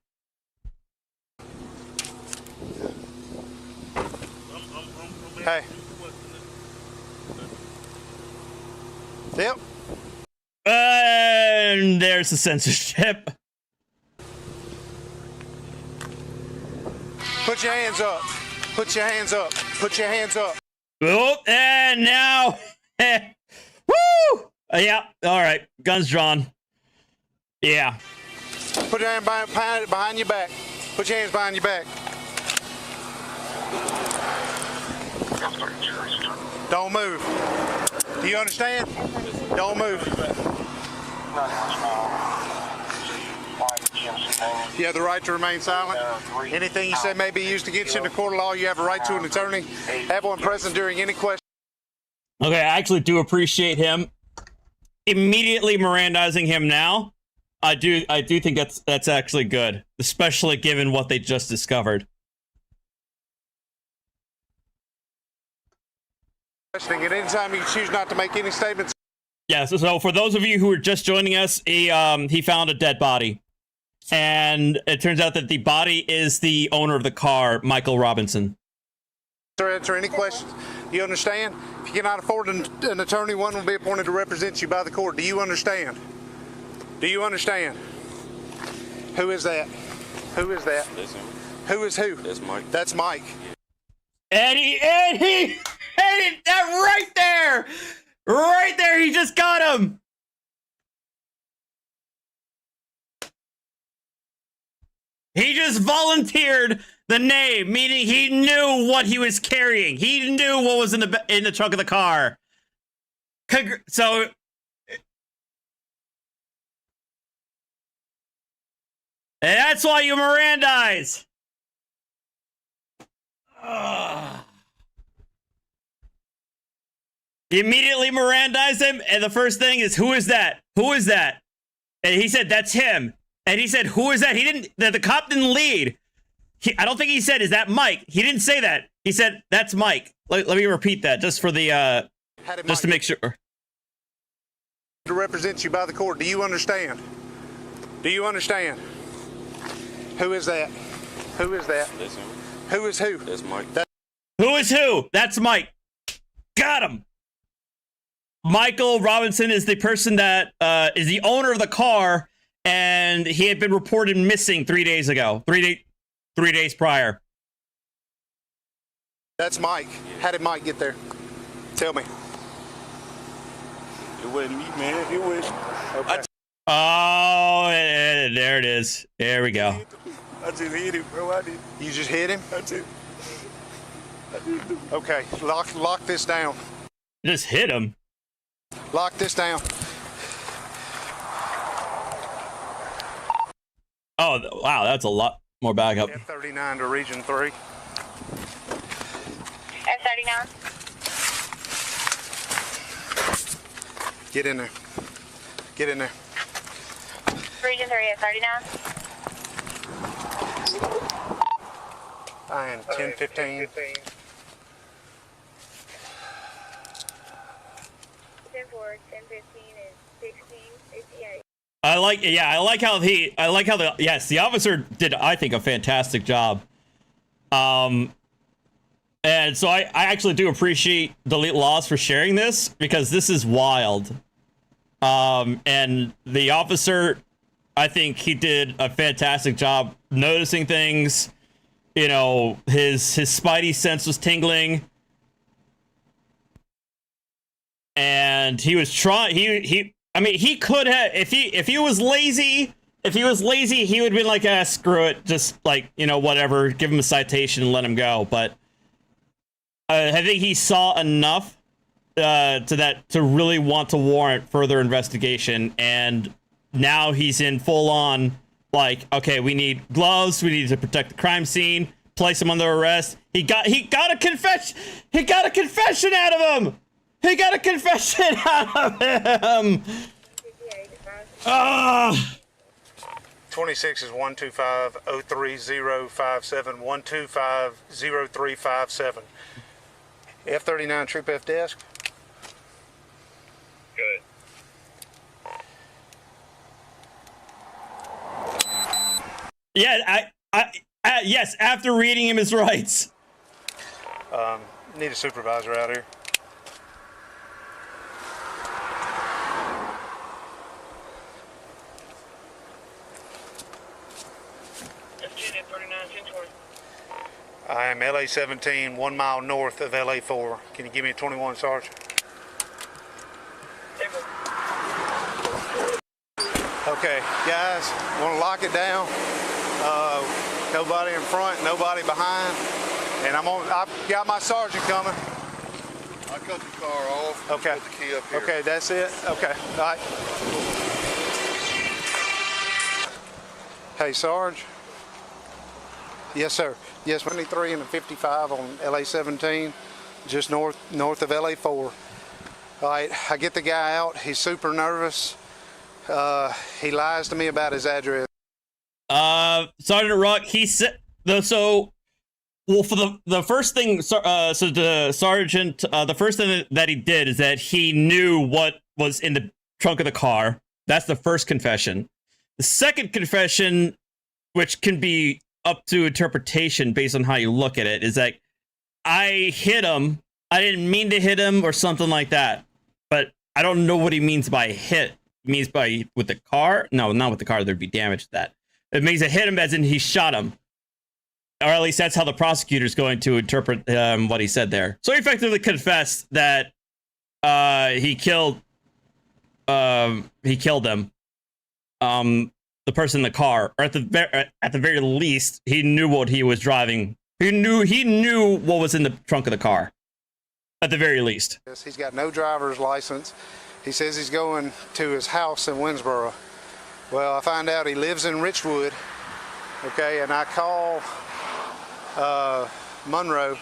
B: Hey. Yep.
D: And there's the censorship.
B: Put your hands up. Put your hands up. Put your hands up.
D: Oh, and now, woo! Yeah. All right. Guns drawn. Yeah.
B: Put your hand behind your back. Put your hands behind your back. Don't move. Do you understand? Don't move. You have the right to remain silent. Anything you say may be used against you in the court of law. You have a right to an attorney. Have one present during any question.
D: Okay, I actually do appreciate him immediately Mirandizing him now. I do think that's actually good, especially given what they just discovered.
B: At any time, you can choose not to make any statements.
D: Yeah, so for those of you who are just joining us, he found a dead body. And it turns out that the body is the owner of the car, Michael Robinson.
B: Answer any questions. You understand? If you cannot afford an attorney, one will be appointed to represent you by the court. Do you understand? Do you understand? Who is that? Who is that? Who is who?
H: That's Mike.
B: That's Mike.
D: Eddie, that right there! Right there, he just got him! He just volunteered the name, meaning he knew what he was carrying. He knew what was in the trunk of the car. So, and that's why you Mirandize. He immediately Mirandized him, and the first thing is, who is that? Who is that? And he said, that's him. And he said, who is that? He didn't, the cop didn't lead. I don't think he said, is that Mike? He didn't say that. He said, that's Mike. Let me repeat that just for the, just to make sure.
B: To represent you by the court. Do you understand? Do you understand? Who is that? Who is that?
H: That's him.
B: Who is who?
H: That's Mike.
D: Who is who? That's Mike. Got him. Michael Robinson is the person that is the owner of the car, and he had been reported missing 3 days ago. 3 days prior.
B: That's Mike. How did Mike get there? Tell me.
K: It wasn't me, man. It was.
B: Okay.
D: Oh, there it is. There we go.
K: I just hit him, bro. I did.
B: You just hit him?
K: I did.
B: Okay, lock this down.
D: Just hit him.
B: Lock this down.
D: Oh, wow, that's a lot more backup.
B: F39 to Region 3.
G: F39.
B: Get in there. Get in there.
G: Region 3, F39.
B: I am 1015.
G: 10-4, 10-15 is 1658.
D: I like how the officer did, I think, a fantastic job. And so I actually do appreciate Delete Laws for sharing this, because this is wild. And the officer, I think he did a fantastic job noticing things. You know, his spidey sense was tingling. And he was trying, I mean, he could have, if he was lazy, he would have been like, ah, screw it, just like, you know, whatever, give him a citation and let him go. But I think he saw enough to really want to warrant further investigation, and now he's in full on, like, okay, we need gloves, we need to protect the crime scene, place him under arrest. He got a confession out of him. He got a confession out of him.
B: 26 is 125-03057, 125-0357. F39 Troop F desk.
I: Good.
D: Yeah, yes, after reading him his rights.
B: Need a supervisor out here. I am LA 17, 1 mile north of LA 4. Can you give me a 21, Sergeant? Okay, guys, want to lock it down. Nobody in front, nobody behind, and I've got my sergeant coming.
L: I cut the car off.
B: Okay.
L: Put the key up here.
B: Okay, that's it. Okay, all right. Hey, Sarge. Yes, sir. Yes, 23 and a 55 on LA 17, just north of LA 4. All right, I get the guy out. He's super nervous. He lies to me about his address.
D: Sergeant Rock, he said, so, well, for the first thing, so the sergeant, the first thing that he did is that he knew what was in the trunk of the car. That's the first confession. The second confession, which can be up to interpretation based on how you look at it, is that I hit him. I didn't mean to hit him or something like that. But I don't know what he means by hit. He means by with the car? No, not with the car. There'd be damage to that. It means I hit him as in he shot him. Or at least that's how the prosecutor's going to interpret what he said there. So he effectively confessed that he killed them. The person in the car, or at the very least, he knew what he was driving. He knew what was in the trunk of the car. At the very least.
B: He's got no driver's license. He says he's going to his house in Willingboro. Well, I find out he lives in Richwood. Okay, and I call Monroe.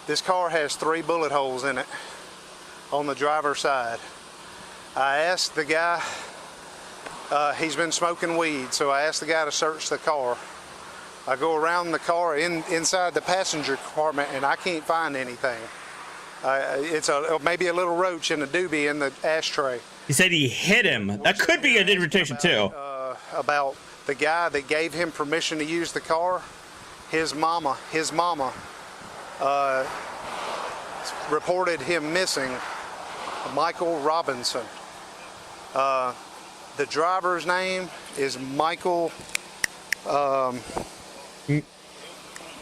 B: This car has 3 bullet holes in it on the driver's side. I asked the guy. He's been smoking weed, so I asked the guy to search the car. I go around the car inside the passenger compartment, and I can't find anything. It's maybe a little roach in a doobie in the ashtray.
D: He said he hit him. That could be an invitation too.
B: About the guy that gave him permission to use the car, his mama reported him missing, Michael Robinson. The driver's name is Michael, I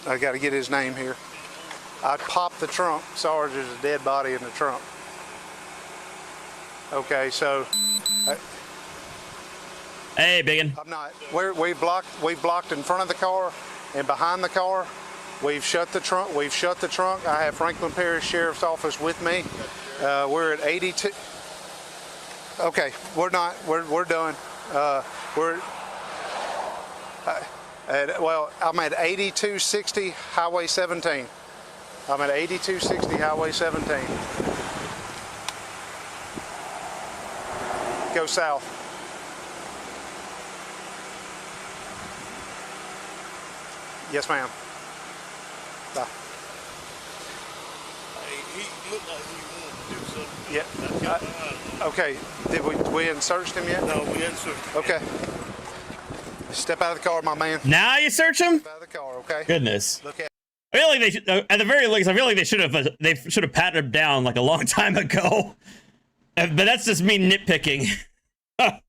B: got to get his name here. I popped the trunk. Sarge, there's a dead body in the trunk. Okay, so
D: Hey, Biggin.
B: I'm not. We've blocked in front of the car and behind the car. We've shut the trunk. I have Franklin Parish Sheriff's Office with me. We're at 82. Okay, we're not. We're done. I'm at 8260 Highway 17. I'm at 8260 Highway 17. Go south. Yes, ma'am. Bye.
K: Hey, he looked like he wanted to do something.
B: Yeah. Okay. Did we hadn't searched him yet?
K: No, we hadn't searched him.
B: Okay. Step out of the car, my man.
D: Now you search him?
B: Step out of the car, okay?
D: Goodness.
B: Look at.
D: I feel like they should, at the very least, I feel like they should have patted him down like a long time ago. But that's just me nitpicking.
B: I'm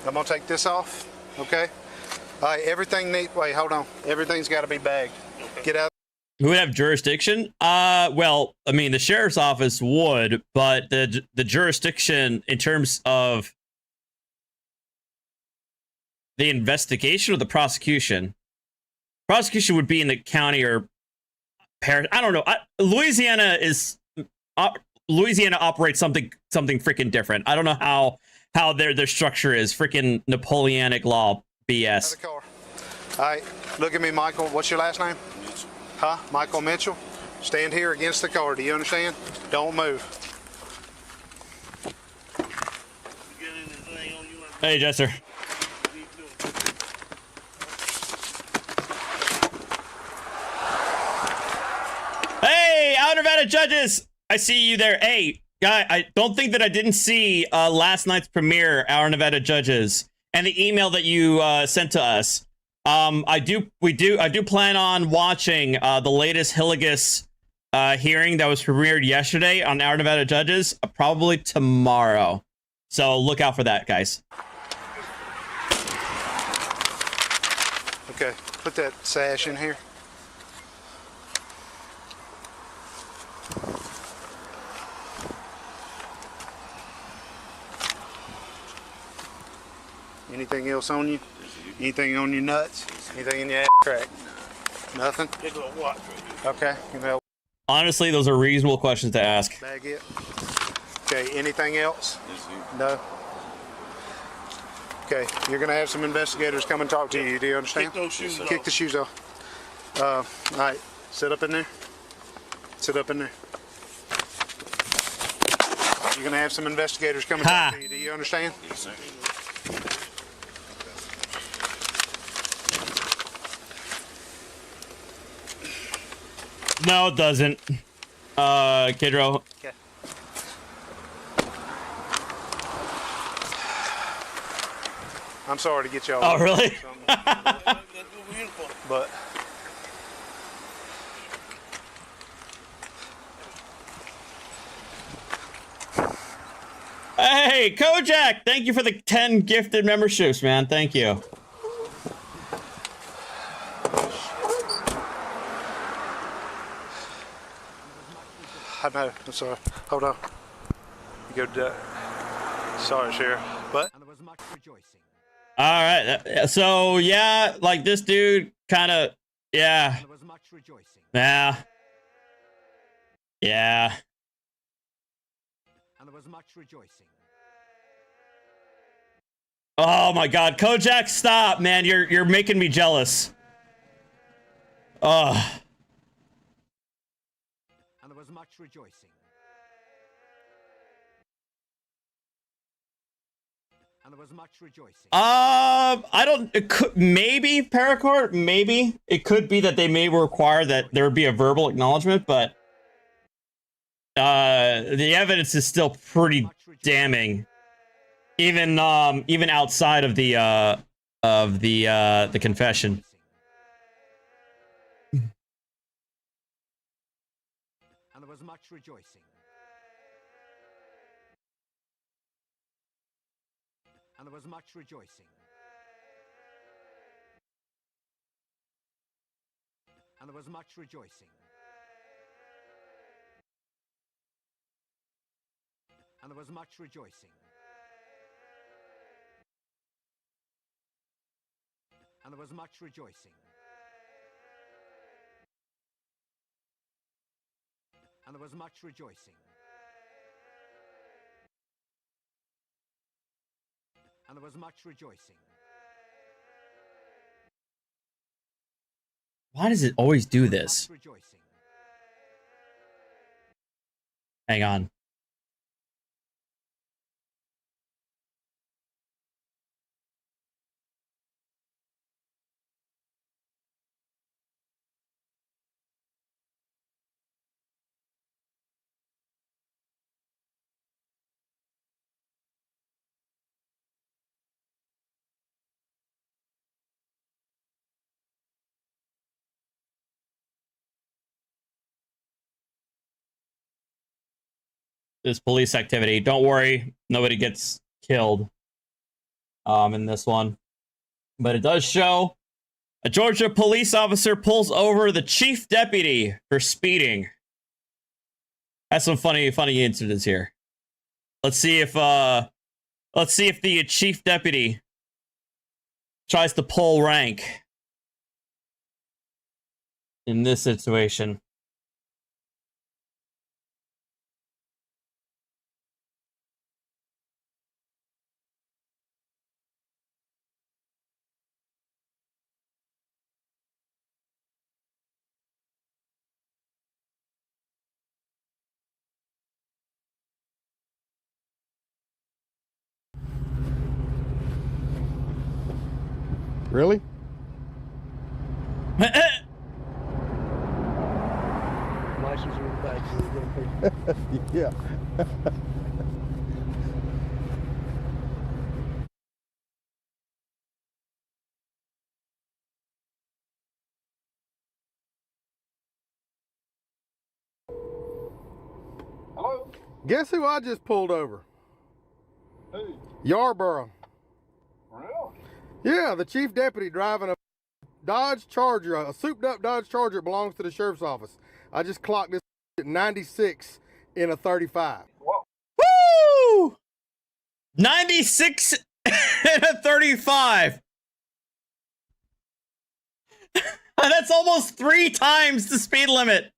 B: gonna take this off, okay? All right, everything wait, hold on. Everything's got to be bagged. Get out.
D: Who would have jurisdiction? Well, I mean, the sheriff's office would, but the jurisdiction in terms of the investigation or the prosecution would be in the county or parish. I don't know. Louisiana operates something freaking different. I don't know how their structure is. Freaking Napoleonic law BS.
B: All right, look at me, Michael. What's your last name?
K: Mitchell.
B: Huh? Michael Mitchell. Stand here against the car. Do you understand? Don't move.
K: You get anything on you?
D: Hey, Jester. Hey, Out Nevada judges! I see you there. Hey, guy, I don't think that I didn't see last night's premiere, Our Nevada judges, and the email that you sent to us. I do plan on watching the latest Hillegas hearing that was premiered yesterday on Our Nevada judges, probably tomorrow. So look out for that, guys.
B: Okay, put that sash in here. Anything else on you? Anything on your nuts? Anything in your ass crack? Nothing? Okay, you know.
D: Honestly, those are reasonable questions to ask.
B: Bag it. Okay, anything else? No? Okay, you're going to have some investigators come and talk to you. Do you understand?
K: Kick those shoes off.
B: Kick the shoes off. All right, sit up in there. Sit up in there. You're going to have some investigators come and talk to you. Do you understand?
H: Yes, sir.
D: No, it doesn't. Kidro.
B: Okay. I'm sorry to get y'all.
D: Oh, really?
B: But
D: hey, Kojak, thank you for the 10 gifted memberships, man. Thank you.
B: I know. I'm sorry. Hold on. You go. Sorry, Sheriff. But.
D: All right. So yeah, like this dude, kind of. Yeah. Yeah. Yeah.
M: And there was much rejoicing.
D: Oh my God, Kojak, stop, man! You're making me jealous. Oh.
M: And there was much rejoicing. And there was much rejoicing.
D: I don't. It could maybe Paracord. Maybe it could be that they may require that there would be a verbal acknowledgement, but the evidence is still pretty damning. Even outside of the confession.
M: And there was much rejoicing. And there was much rejoicing. And there was much rejoicing. And there was much rejoicing. and there was much rejoicing. And there was much rejoicing. And there was much rejoicing.
D: Why does it always do this? Hang on. This police activity. Don't worry, nobody gets killed in this one. But it does show a Georgia police officer pulls over the chief deputy for speeding. That's some funny incidents here. Let's see if the chief deputy tries to pull rank in this situation.
N: Really?
K: License in the back.
N: Yeah.
O: Hello?
N: Guess who I just pulled over?
O: Who?
N: Yarborough.
O: Really?
N: Yeah, the chief deputy driving a Dodge Charger, a souped up Dodge Charger that belongs to the sheriff's office. I just clocked this at 96 in a 35.
O: Whoa.
D: Woo! 96 and a 35. That's almost 3 times the speed limit.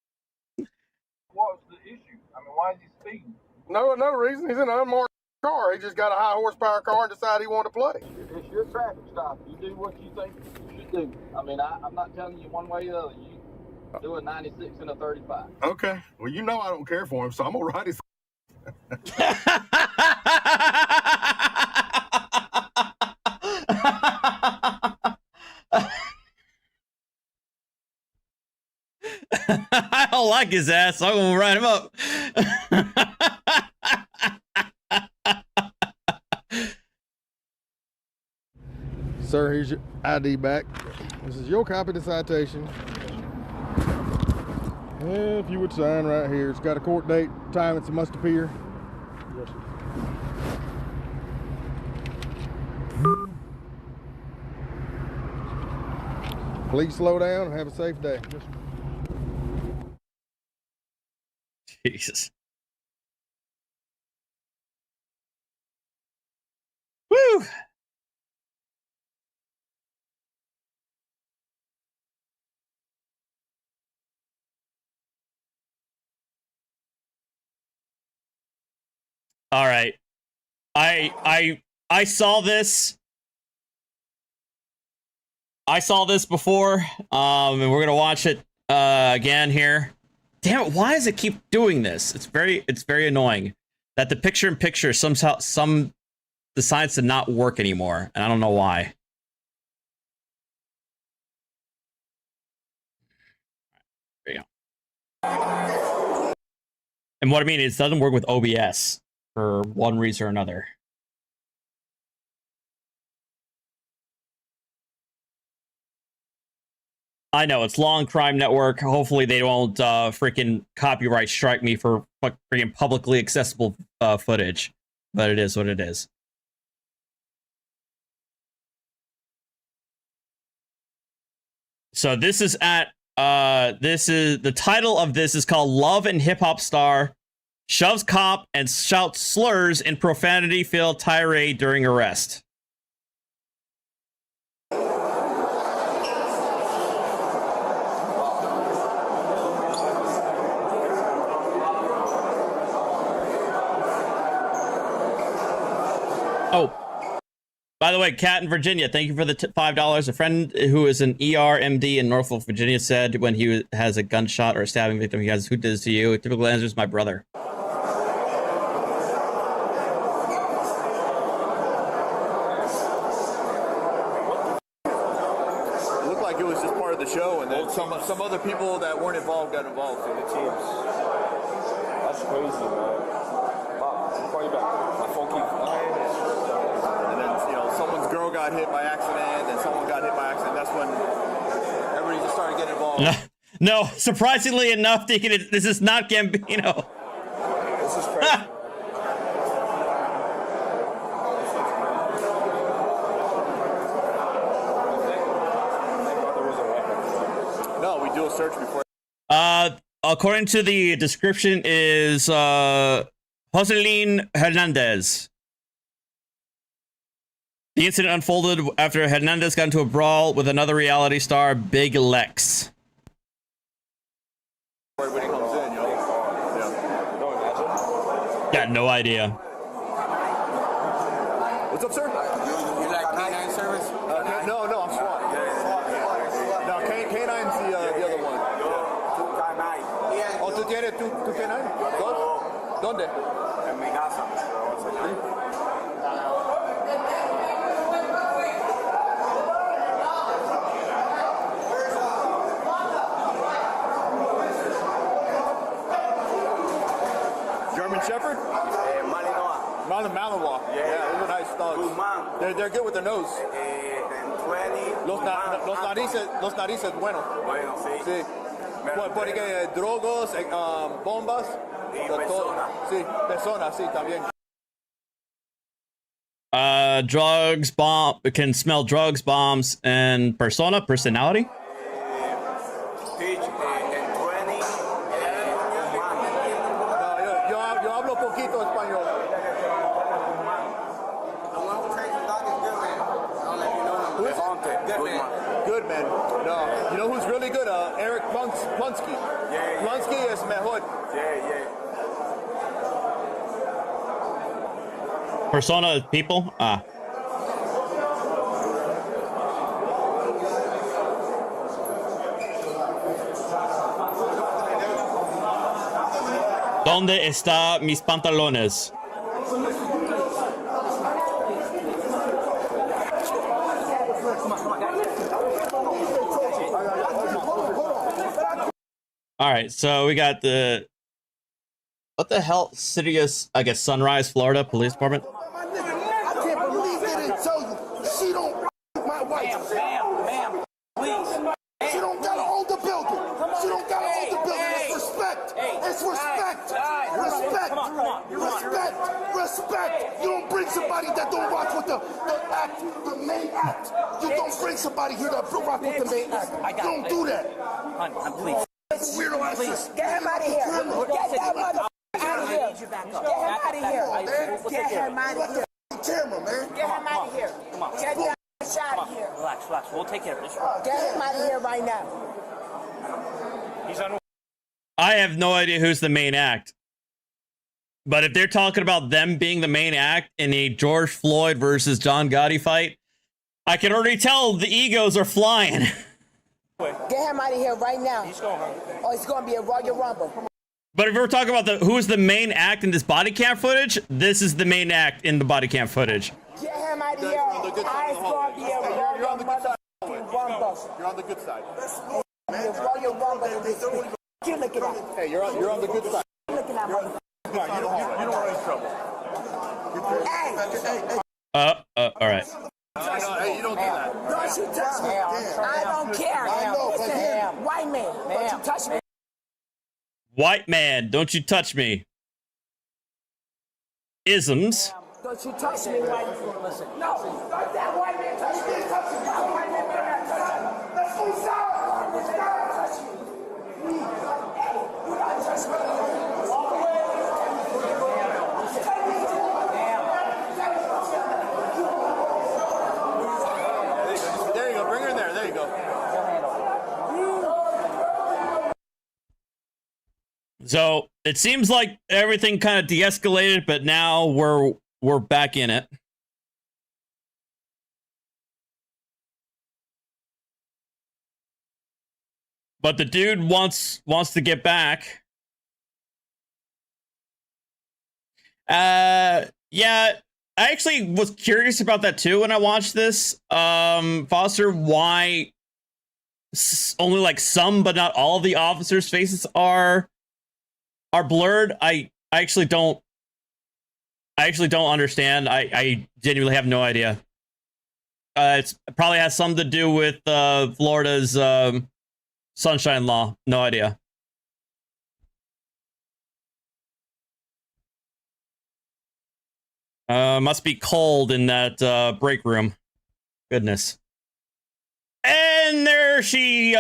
O: What's the issue? I mean, why is he speeding?
N: No reason. He's in an unmarked car. He just got a high horsepower car and decided he wanted to play.
O: It's your traffic stop. You do what you think you should do. I mean, I'm not telling you one way or the other. You do a 96 and a 35.
N: Okay. Well, you know I don't care for him, so I'm going to ride his...
D: I don't like his ass, so I'm gonna write him up.
N: Sir, here's your ID back. This is your copy of the citation. If you would sign right here, it's got a court date, time it must appear.
K: Yes, sir.
N: Please slow down and have a safe day.
K: Yes, sir.
D: Jesus. Woo! All right. I saw this. I saw this before, and we're gonna watch it again here. Damn it! Why does it keep doing this? It's very annoying that the picture-in-picture somehow decides to not work anymore, and I don't know why. There you go. And what I mean is, it doesn't work with OBS for one reason or another. I know, it's Long Crime Network. Hopefully they won't freaking copyright strike me for freaking publicly accessible footage. But it is what it is. So this is at the title of this is called Love and Hip Hop Star Shoves Cop and Shouts Slurs in Profanity-Filled Tirade During Arrest. Oh, by the way, Kat in Virginia, thank you for the $5. A friend who is an ERMD in Norfolk, Virginia, said when he has a gunshot or a stabbing victim, he goes, "Who did this to you?" Typical answer is my brother.
P: It looked like it was just part of the show, and then some other people that weren't involved got involved in the teams.
O: That's crazy, man. I'll call you back. My phone keeps dying.
P: And then, you know, someone's girl got hit by accident, and someone got hit by accident. That's when everybody just started getting involved.
D: No, surprisingly enough, this is not Gambino.
O: This is crazy.
P: No, we do a search before.
D: According to the description is Joselin Hernandez. The incident unfolded after Hernandez got into a brawl with another reality star, Big Lex.
P: Everybody comes in, you know. Yeah.
O: Don't imagine.
D: Got no idea.
P: What's up, sir?
Q: You like K9 service?
P: No, I'm SWAT. No, K9's the other one. Oh, ¿tú tienes tu K9? ¿Dos? ¿Dónde?
Q: En mi casa.
P: German Shepherd? Malinois. Yeah, those are nice dogs. They're good with their nose. Los narices, bueno.
Q: Bueno, sí.
P: Sí. Porque drogos, bombas. Sí, personas, sí, también.
D: Drugs, bomb, can smell drugs, bombs, and personality?
Q: Speech en 20.
P: Yo hablo poquito español. Good man. No, you know who's really good? Eric Plunsky. Plunsky is mejor.
D: Persona is people? Ah. ¿Dónde está mis pantalones? All right, so we got the what the hell? City of, I guess, Sunrise, Florida Police Department.
R: I can't believe they didn't tell you. She don't my wife.
E: Ma'am, please.
R: She don't gotta own the building. She don't gotta own the building. It's respect. It's respect. Respect. You don't bring somebody that don't rock with the act, the main act. You don't bring somebody here that rock with the main act. You don't do that.
E: Honey, please.
R: Weirdo ass.
E: Get him out of here. Get that mother out of here. Get him out of here. Get him out of here.
R: Camera, man.
E: Get him out of here. Come on. Get him out of here. Relax. We'll take care of this. Get him out of here right now.
J: He's on.
D: I have no idea who's the main act. But if they're talking about them being the main act in a George Floyd versus John Gotti fight, I can already tell the egos are flying.
E: Get him out of here right now. He's going home. Oh, it's going to be a Royal Rumble. Come on.
D: But if we're talking about who's the main act in this body cam footage, this is the main act in the body cam footage.
E: Get him out of here. It's going to be a Royal Rumble.
P: You're on the good side.
E: Royal Rumble. You're looking at.
P: Hey, you're on the good side.
E: You're looking at.
P: You don't want any trouble.
D: All right.
P: Hey, you don't do that.
E: Don't you touch me. I don't care. Listen, white man, don't you touch me.
D: White man, don't you touch me. Isms.
E: Don't you touch me, white man. Listen. No, don't that white man touch me. Touch me. That white man better not touch me. That's full sour. This guy touch you. Hey, you don't touch me.
P: There you go. Bring her in there. There you go.
D: So it seems like everything kind of de-escalated, but now we're back in it. But the dude wants to get back. Yeah, I actually was curious about that too when I watched this. Foster, why only like some but not all of the officers' faces are blurred? I actually don't understand. I genuinely have no idea. It probably has something to do with Florida's sunshine law. No idea. Must be cold in that break room. Goodness. And there she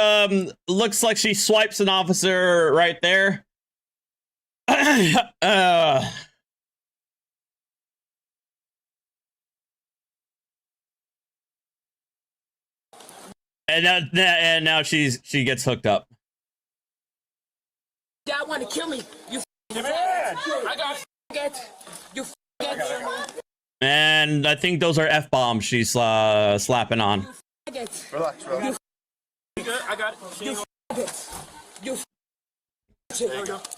D: looks like she swipes an officer right there. And now she gets hooked up.
E: Y'all want to kill me? You man! I got it. You
D: And I think those are F-bombs she's slapping on.
E: Relax. You good? I got it.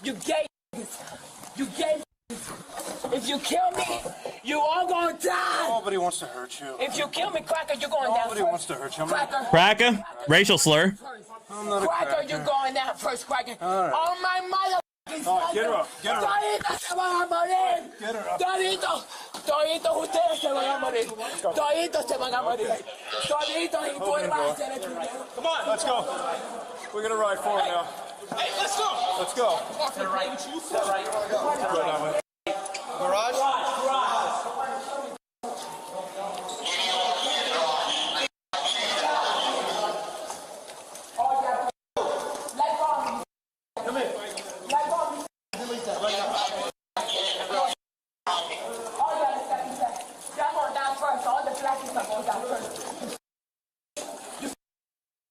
E: You gay. You gay. If you kill me, you all gonna die.
Q: Nobody wants to hurt you.
E: If you kill me, Cracker, you're going down
Q: Nobody wants to hurt you.
D: Cracker? Racial slur.
Q: I'm not a
E: Cracker, you're going down first, Cracker.
Q: All right.
E: Oh, my mother.
Q: Get her up. Get her up.
E: Todito se van a morir.
Q: Get her up.
E: Toditos ustedes se van a morir. Toditos se van a morir. Toditos y tú vas a ser el primero.
Q: Come on, let's go. We're gonna ride forward now.
E: Hey, let's go.
Q: Let's go. Garage.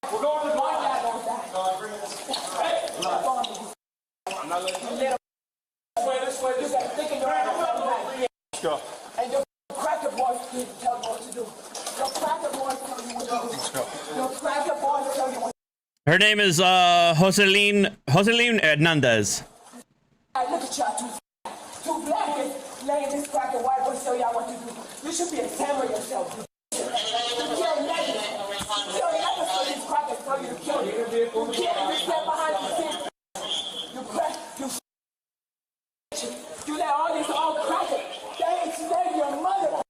E: We're going to the I'm not letting you. This way. Let's
Q: go.
E: And your cracker boys tell you what to do. Your cracker boys tell you what to do.
Q: Let's go.
E: Your cracker boys tell you what to do.
D: Her name is Joseline Hernandez.
E: Hey, look at y'all two blankets laying this cracker white boy tell y'all what to do. You should be ashamed of yourself. You kill niggas. Kill niggas for these crackers tell you to kill you. You kill you stand behind the scenes. You let all these old crackers, they enslave your mother.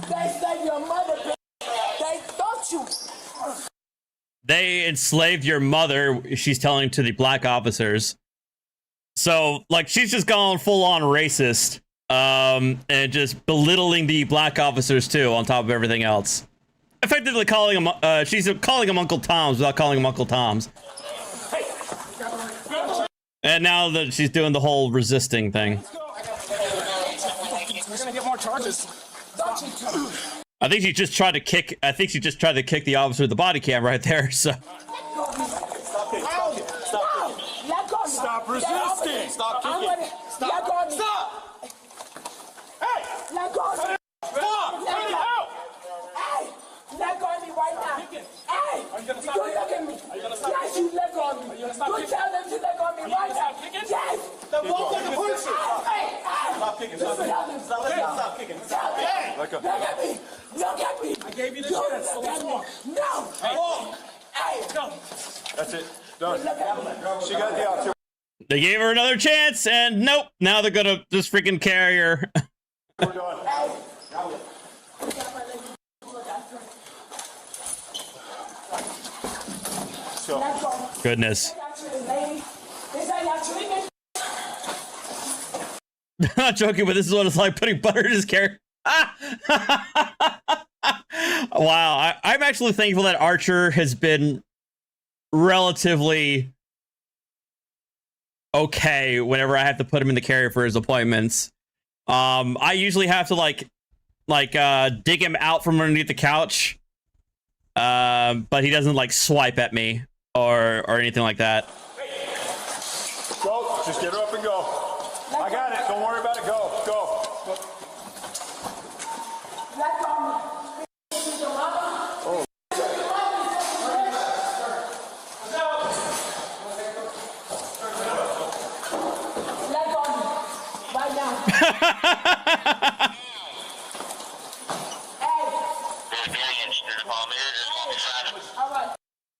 E: They enslave your mother, bitch. They thought you.
D: They enslaved your mother, she's telling to the black officers. So, like, she's just gone full on racist, and just belittling the black officers too, on top of everything else. Effectively calling them, she's calling them Uncle Toms without calling them Uncle Toms. And now that she's doing the whole resisting thing.
E: We're gonna get more charges.
D: I think she just tried to kick. I think she just tried to kick the officer with the body cam right there. So.
E: Stop resisting. Stop kicking. Stop. Hey, let go of me. Stop. Let go. Hey, let go of me right now. Hey, you look at me. Yes, you let go of me. You tell them to let go of me right now. Yes. The ball's like a person. Hey, stop kicking. Stop kicking. Look at me. Look at me. I gave you the chance. No. Hey. Go.
Q: That's it. Done. She got the option.
D: They gave her another chance, and nope. Now they're gonna just freaking carry her.
Q: We're done.
D: Goodness. I'm not joking, but this is what it's like putting butter in his carrot. Wow, I'm actually thankful that Archer has been relatively okay whenever I have to put him in the carrier for his appointments. I usually have to like dig him out from underneath the couch, but he doesn't like swipe at me or anything like that.
Q: Go, just get her up and go. I got it. Don't worry about it. Go.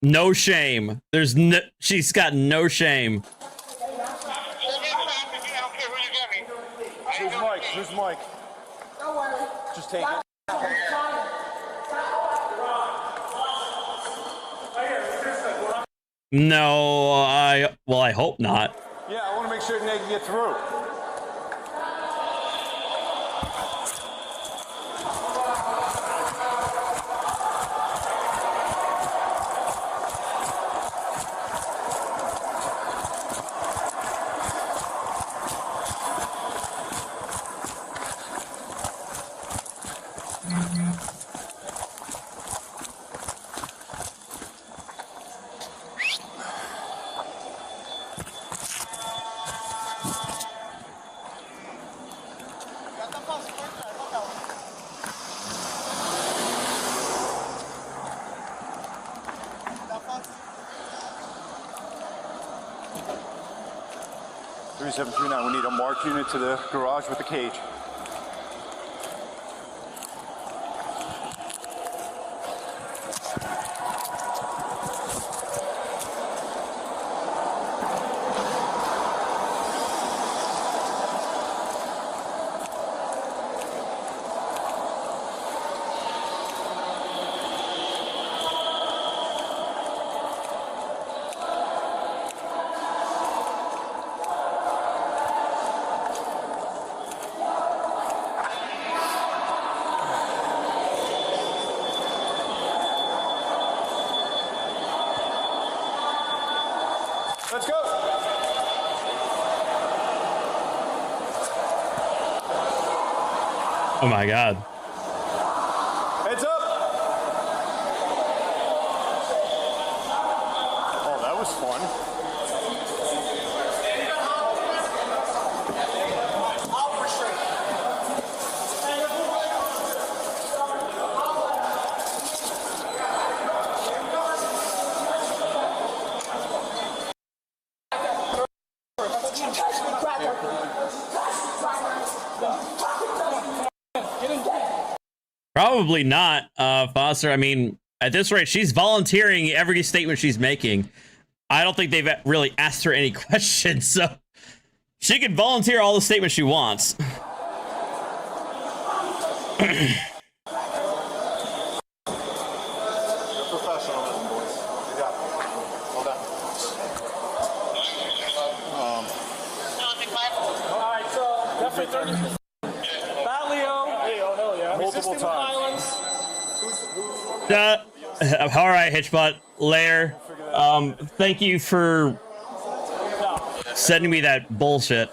D: No shame. There's no. She's got no shame.
Q: Who's Mike? Who's Mike? Just take it.
D: No, I hope not.
Q: Yeah, I want to make sure they can get through. We need a marked unit to the garage with the cage. Let's go.
D: Oh my God.
Q: Heads up. Oh, that was fun.
D: Probably not, Foster. I mean, at this rate, she's volunteering every statement she's making. I don't think they've really asked her any questions, so she can volunteer all the statements she wants.
Q: Professionalism, boys. You got it. Well done.
J: All right, so definitely 30.
Q: Multiple times.
D: All right, Hitchbot. Lair, thank you for sending me that bullshit.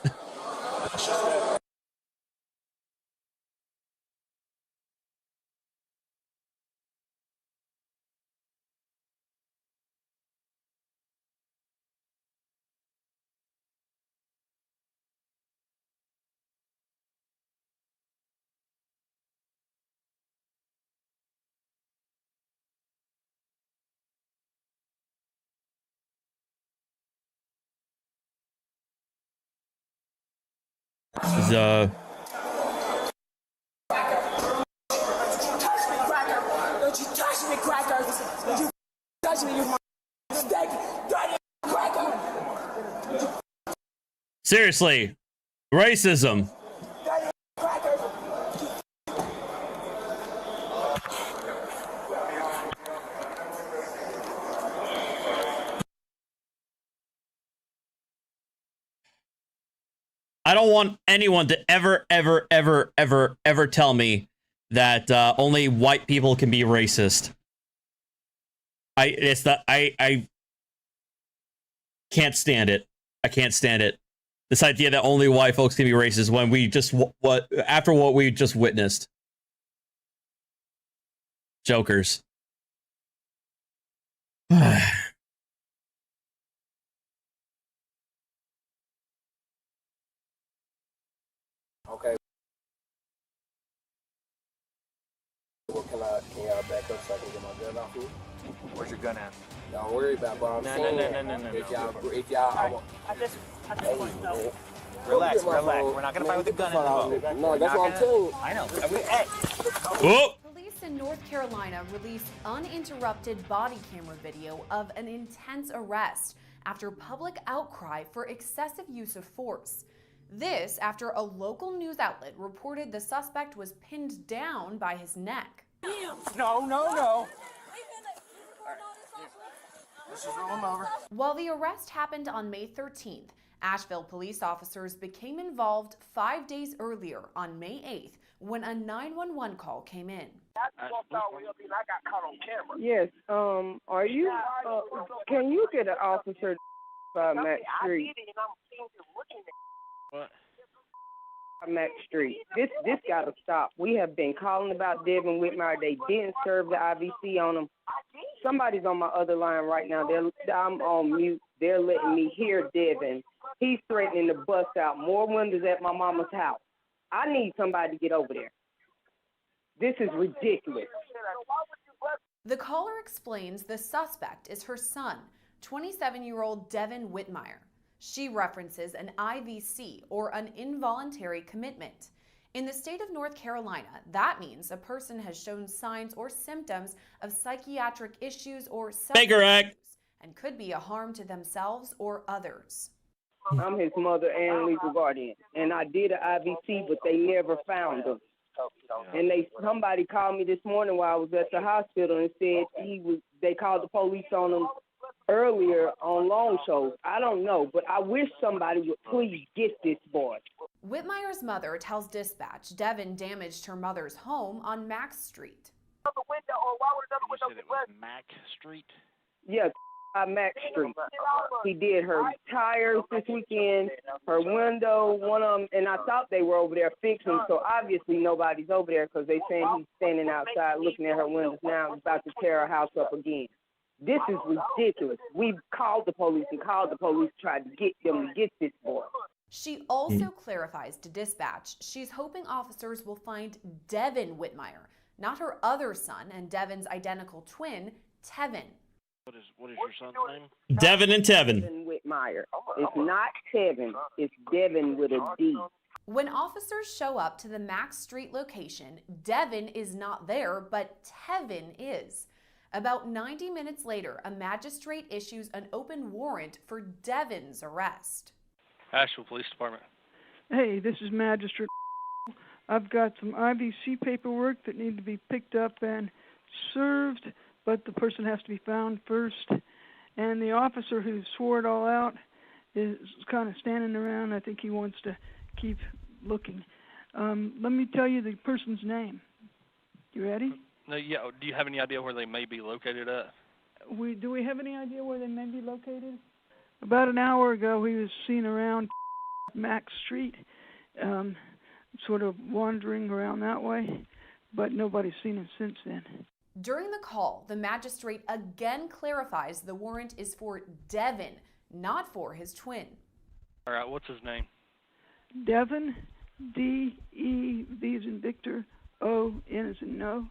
D: This is
E: Don't you touch me, cracker! Don't you touch me, you mistake! Cracker!
D: seriously, racism. I don't want anyone to ever tell me that only white people can be racist. I can't stand it. I can't stand it. This idea that only white folks can be racist when we just after what we just witnessed. Jokers.
S: Okay. Well, can y'all back up so I can get my gun off you?
P: Where's your gun at?
S: Don't worry about what I'm saying.
P: No.
S: If y'all,
J: I just want to know.
P: Relax. We're not gonna fight with the gun in the boat.
S: No, that's what I'm telling you.
P: I know. Hey.
D: Oh!
T: in North Carolina released uninterrupted body camera video of an intense arrest after public outcry for excessive use of force. This after a local news outlet reported the suspect was pinned down by his neck.
E: No. Let's just roll him over.
T: While the arrest happened on May 13th, Asheville police officers became involved 5 days earlier on May 8th when a 911 call came in.
E: I walked all the way up here and I got caught on camera.
U: Yes. Are you? Can you get an officer by Mac Street?
O: What?
U: Mac Street. This gotta stop. We have been calling about Devin Whitmire. They didn't serve the IVC on him. Somebody's on my other line right now. I'm on mute. They're letting me hear Devin. He's threatening to bust out more windows at my mama's house. I need somebody to get over there. This is ridiculous.
T: The caller explains the suspect is her son, 27-year-old Devin Whitmire. She references an IVC, or an involuntary commitment. In the state of North Carolina, that means a person has shown signs or symptoms of psychiatric issues or substance abuse and could be a harm to themselves or others.
U: I'm his mother and legal guardian, and I did an IVC, but they never found him. And somebody called me this morning while I was at the hospital and said they called the police on him earlier on long shows. I don't know, but I wish somebody would please get this boy.
T: Whitmire's mother tells dispatch Devin damaged her mother's home on Mack Street.
O: Mack Street?
U: Yeah, Mack Street. He did her tires this weekend, her window, one of them, and I thought they were over there fixing, so obviously nobody's over there because they saying he's standing outside looking at her windows now, about to tear her house up again. This is ridiculous. We've called the police and tried to get them to get this boy.
T: She also clarifies to dispatch she's hoping officers will find Devin Whitmire, not her other son and Devin's identical twin, Tevin.
O: What is your son's name?
D: Devin and Tevin.
U: Devin Whitmire. It's not Tevin. It's Devin with a D.
T: When officers show up to the Mack Street location, Devin is not there, but Tevin is. About 90 minutes later, a magistrate issues an open warrant for Devin's arrest.
V: Asheville Police Department.
K: Hey, this is Magistrate. I've got some IVC paperwork that need to be picked up and served, but the person has to be found first. And the officer who swore it all out is kind of standing around. I think he wants to keep looking. Let me tell you the person's name. You ready?
V: No, yeah. Do you have any idea where they may be located at?
K: Do we have any idea where they may be located? About an hour ago, he was seen around Mack Street, sort of wandering around that way, but nobody's seen him since then.
T: During the call, the magistrate again clarifies the warrant is for Devin, not for his twin.
V: All right, what's his name?
K: Devin, D-E, V as in Victor, O, N as in no.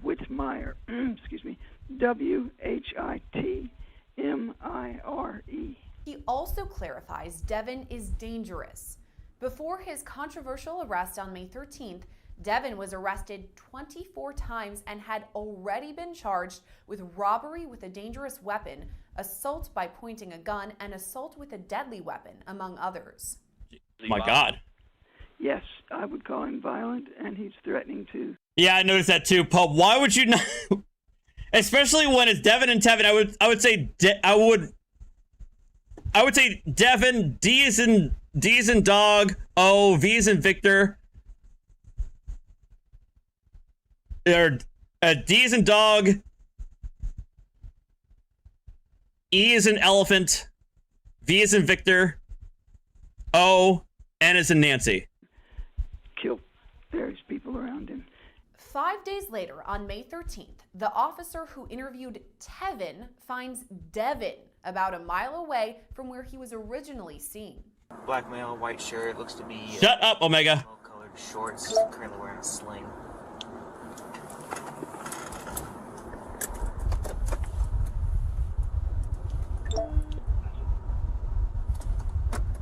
K: Whitmire, excuse me, W-H-I-T-M-I-R-E.
T: He also clarifies Devin is dangerous. Before his controversial arrest on May 13th, Devin was arrested 24 times and had already been charged with robbery with a dangerous weapon, assault by pointing a gun, and assault with a deadly weapon, among others.
D: My God.
K: Yes, I would call him violent, and he's threatening to.
D: Yeah, I noticed that too, Pope. Why would you not? Especially when it's Devin and Tevin, I would say Devin, D is in dog, O, V is in Victor. Or D is in dog, E is in elephant, V is in Victor, O, N is in Nancy.
K: Kill various people around him.
T: 5 days later, on May 13th, the officer who interviewed Tevin finds Devin about a mile away from where he was originally seen.
W: Black male, white shirt, looks to be...
D: Shut up, Omega.
W: Colored shorts, currently wearing a sling.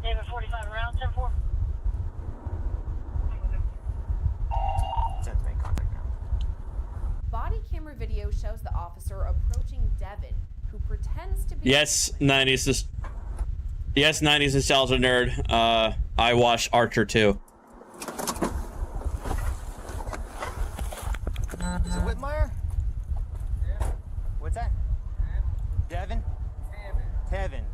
G: David 45 around, 10-4.
W: 10-3.
T: video shows the officer approaching Devin, who pretends to be...
D: Yes, 90s. Yes, 90s nostalgia nerd. I watched Archer too.
W: Is it Whitmire? Yeah. What's that? Devin? Tevin.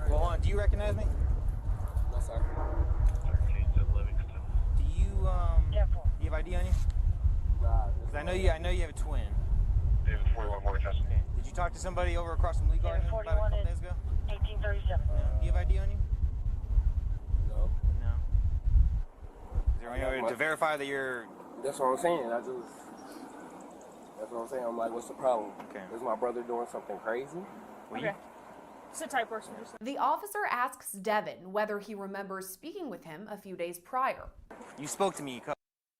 W: Well, hold on. Do you recognize me?
I: No, sir.
W: Do you have ID on you?
I: Nah.
W: 'Cause I know you have a twin.
I: David 41 Morgan Justin.
W: Okay. Did you talk to somebody over across from Lee Garden about a couple days ago?
G: 1837.
W: No. Do you have ID on you?
I: No.
W: No. Is there any way to verify that you're...
S: That's what I'm saying. That's what I'm saying. I'm like, what's the problem?
W: Okay.
S: Is my brother doing something crazy?
G: Okay. Sit tight, person.
T: The officer asks Devin whether he remembers speaking with him a few days prior.
W: You spoke to me.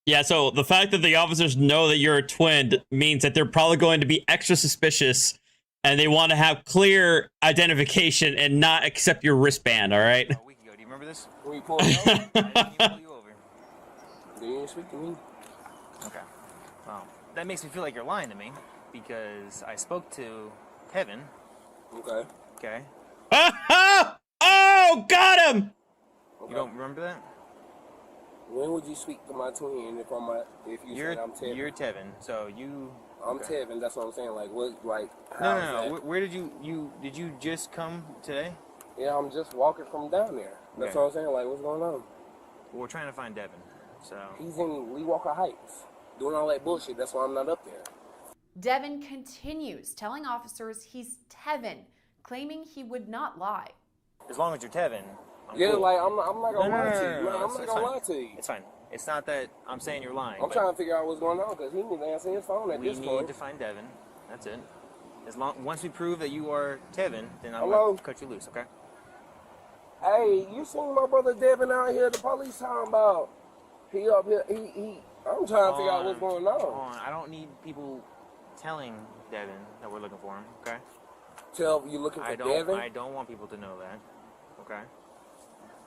D: Yeah, so the fact that the officers know that you're a twin means that they're probably going to be extra suspicious, and they want to have clear identification and not accept your wristband, all right?
W: A week ago. Do you remember this?
S: When you pulled me over?
W: I didn't even pull you over.
S: You didn't speak to me.
W: Okay. Well, that makes me feel like you're lying to me, because I spoke to Tevin.
S: Okay.
W: Okay.
D: Oh, got him!
S: Okay.
W: You don't remember that?
S: When would you speak to my twin if you said I'm Tevin?
W: You're Tevin, so you...
S: I'm
W: okay.
S: Tevin, that's what I'm saying. Like, what, like,
W: No. Where did did you just come today?
S: Yeah, I'm just walking from down there. That's
W: Okay.
S: what I'm saying. Like, what's going on?
W: Well, we're trying to find Devin, so...
S: He's in Lee Walker Heights, doing all that bullshit. That's why I'm not up there.
T: Devin continues telling officers he's Tevin, claiming he would not lie.
W: As long as you're Tevin, I'm
S: Yeah,
W: cool.
S: like, I'm not gonna lie to you.
W: No,
S: I'm not gonna lie to you.
W: It's fine. It's not that I'm saying you're lying.
S: I'm trying to figure out what's going on because he needs to answer his phone at
W: We
S: this
W: need
S: point.
W: to find Devin. That's it. Once we prove that you are Tevin, then I'm
S: Hello?
W: going to cut you loose, okay?
S: Hey, you seen my brother Devin out here? The police talking about he up here. I'm trying to figure out what's going on.
W: I don't need people telling Devin that we're looking for him, okay?
S: Tell you looking for Devin?
W: I don't want people to know that, okay?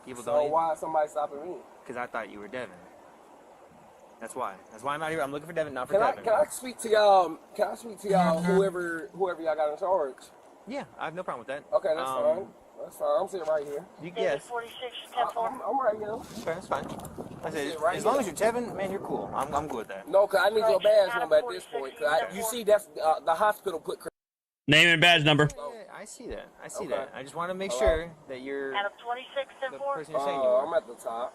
W: People
S: So
W: don't.
S: why is somebody stopping me?
W: Because I thought you were Devin. That's why. That's why I'm out here. I'm looking for Devin, not for
S: Can
W: Devin.
S: I speak to y'all? Can I speak to y'all? Whoever y'all got in charge.
W: Yeah, I have no problem with that.
S: Okay, that's fine. That's fine. I'm sitting right here.
W: Yes.
G: 46,
S: I'm right here.
W: Okay, that's fine. I said,
S: Right
W: as long
S: here.
W: as you're Tevin, man, you're cool. I'm good with that.
S: No, cause I need your badge number at this point. You see, that's the hospital put.
D: Name and badge number.
W: Yeah, I see that. I see
S: Okay.
W: that. I just want to make
S: All
W: sure that you're
G: Out of 26,
W: the
G: 4.
W: person you're saying you are.
S: I'm at the top.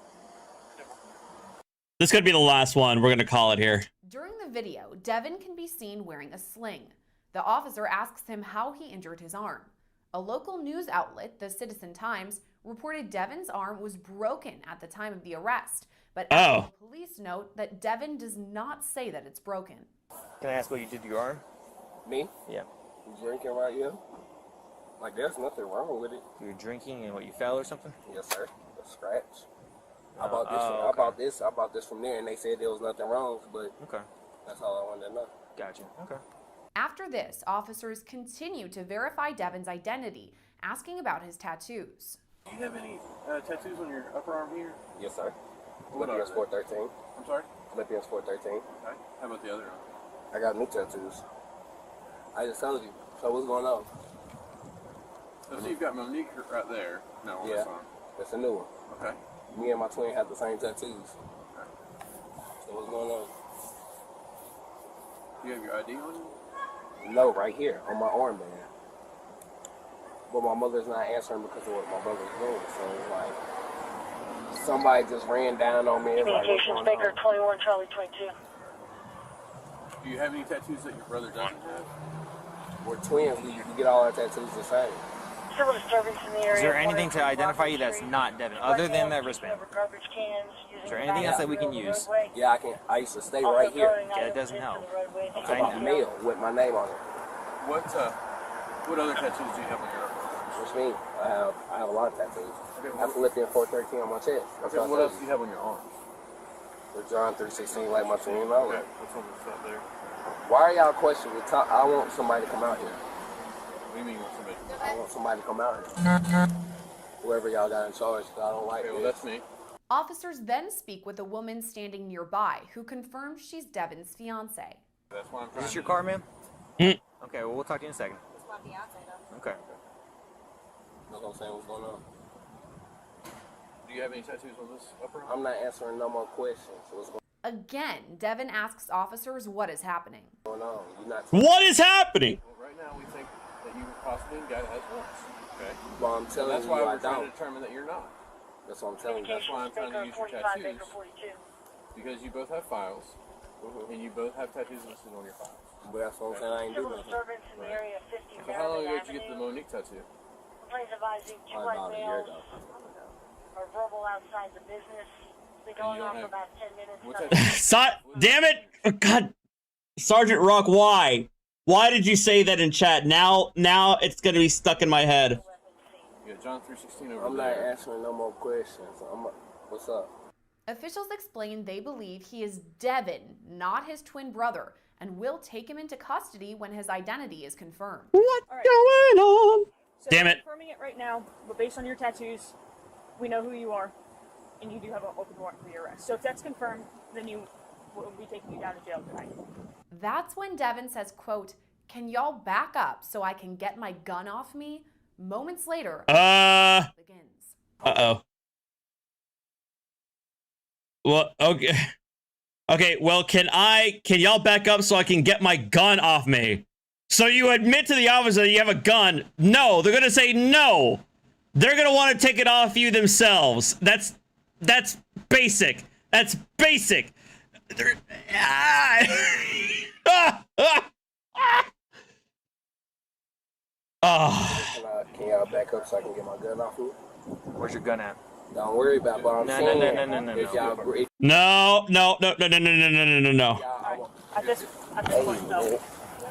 D: This could be the last one. We're going to call it here.
T: During the video, Devin can be seen wearing a sling. The officer asks him how he injured his arm. A local news outlet, the Citizen Times, reported Devin's arm was broken at the time of the arrest, but the police note that Devin does not say that it's broken.
W: Can I ask what you did to your arm?
S: Me?
W: Yeah.
S: Drinking right here. Like there's nothing wrong with it.
W: You were drinking and what, you fell or something?
S: Yes, sir. A scratch. I
W: okay.
S: bought this from there, and they said there was nothing wrong, but
W: okay.
S: That's all I wanted to know.
W: Gotcha. Okay.
T: After this, officers continue to verify Devin's identity, asking about his tattoos.
L: Do you have any tattoos on your upper arm here?
S: Yes, sir.
L: What
S: Philippians
L: are
S: 4:13.
L: I'm sorry?
S: Philippians 4:13.
L: Okay. How about the other arm?
S: I got new tattoos. I just told you. So what's going on?
L: So you've got Monique right there. No, on
S: Yeah.
L: this arm.
S: That's a new one.
L: Okay.
S: Me and my twin have the same tattoos.
L: Okay.
S: So what's going on?
L: You have your ID on you?
S: No, right here on my armband. But my mother's not answering because of what my brother's doing. So it's like somebody just ran down on me. It's like, what's
G: Communications
S: going
G: Baker
S: on?
G: 21 Charlie 22.
L: Do you have any tattoos that your brother doesn't have?
S: We're twins. We get all our tattoos the same.
G: Civil disturbance in the area.
W: Is there anything to identify you that's not Devin, other than that wristband?
G: Garbage cans.
W: Is there anything else that we can use?
S: Yeah, I can. I used to stay right here.
W: Yeah, it doesn't help.
S: I'm talking about mail with my name on it.
L: What other tattoos do you have on your arm?
S: Which means I have a lot of tattoos.
L: Okay,
S: I have Philippians 4:13 on my chest. That's
L: Okay,
S: what
L: what
S: I
L: else do you have on your arms?
S: With John 3:16, like my twin know.
L: Okay, what's on this up there?
S: Why are y'all questioning? I want somebody to come out here.
L: What do you mean you want somebody?
S: I want somebody to come out here. Whoever y'all got in charge, 'cause I don't like
L: Okay, well
S: this.
L: that's me.
T: Officers then speak with a woman standing nearby who confirms she's Devin's fiance.
P: That's why I'm
W: Is this your car, ma'am?
D: Mm.
W: Okay, well, we'll talk to you in a second.
G: It's my fiance, though.
W: Okay.
S: That's what I'm saying. What's going on?
P: Do you have any tattoos on this upper arm?
S: I'm not answering no more questions. What's going
T: Again, Devin asks officers what is happening.
S: on? You're not.
D: What is happening?
P: Well, right now, we think that you possibly got has warrants. Okay.
S: Well, I'm telling
P: that's
S: you,
P: why
S: I
P: we're trying
S: don't.
P: to determine that you're not.
S: That's what I'm telling you.
P: That's why I'm trying to use your tattoos. Because you both have files, and you both have tattoos listed on your files.
S: But that's what I'm saying. I ain't doing nothing.
P: Right. So how long ago did you get the Monique tattoo?
S: About a year ago.
G: Or verbal outside the business. Been going on for about 10 minutes.
D: Damn it! Oh, God, Sergeant Rock, why? Why did you say that in chat? Now it's gonna be stuck in my head.
P: Yeah, John 3:16 over
S: I'm
P: there.
S: not answering no more questions. What's up?
T: Officials explain they believe he is Devin, not his twin brother, and will take him into custody when his identity is confirmed.
D: What's going on?
A: So
D: Damn it.
A: Confirming it right now, but based on your tattoos, we know who you are, and you do have an open warrant for your arrest. So if that's confirmed, then you will be taking you down to jail tonight.
T: That's when Devin says, quote, "Can y'all back up so I can get my gun off me?" Moments later, begins.
D: Uh-oh. Well, okay. Okay, well, can y'all back up so I can get my gun off me? So you admit to the officer that you have a gun. No, they're gonna say no. They're gonna want to take it off you themselves. That's basic. That's basic.
S: Can y'all back up so I can get my gun off you?
W: Where's your gun at?
S: Don't worry about what I'm saying.
W: No. At this point, no.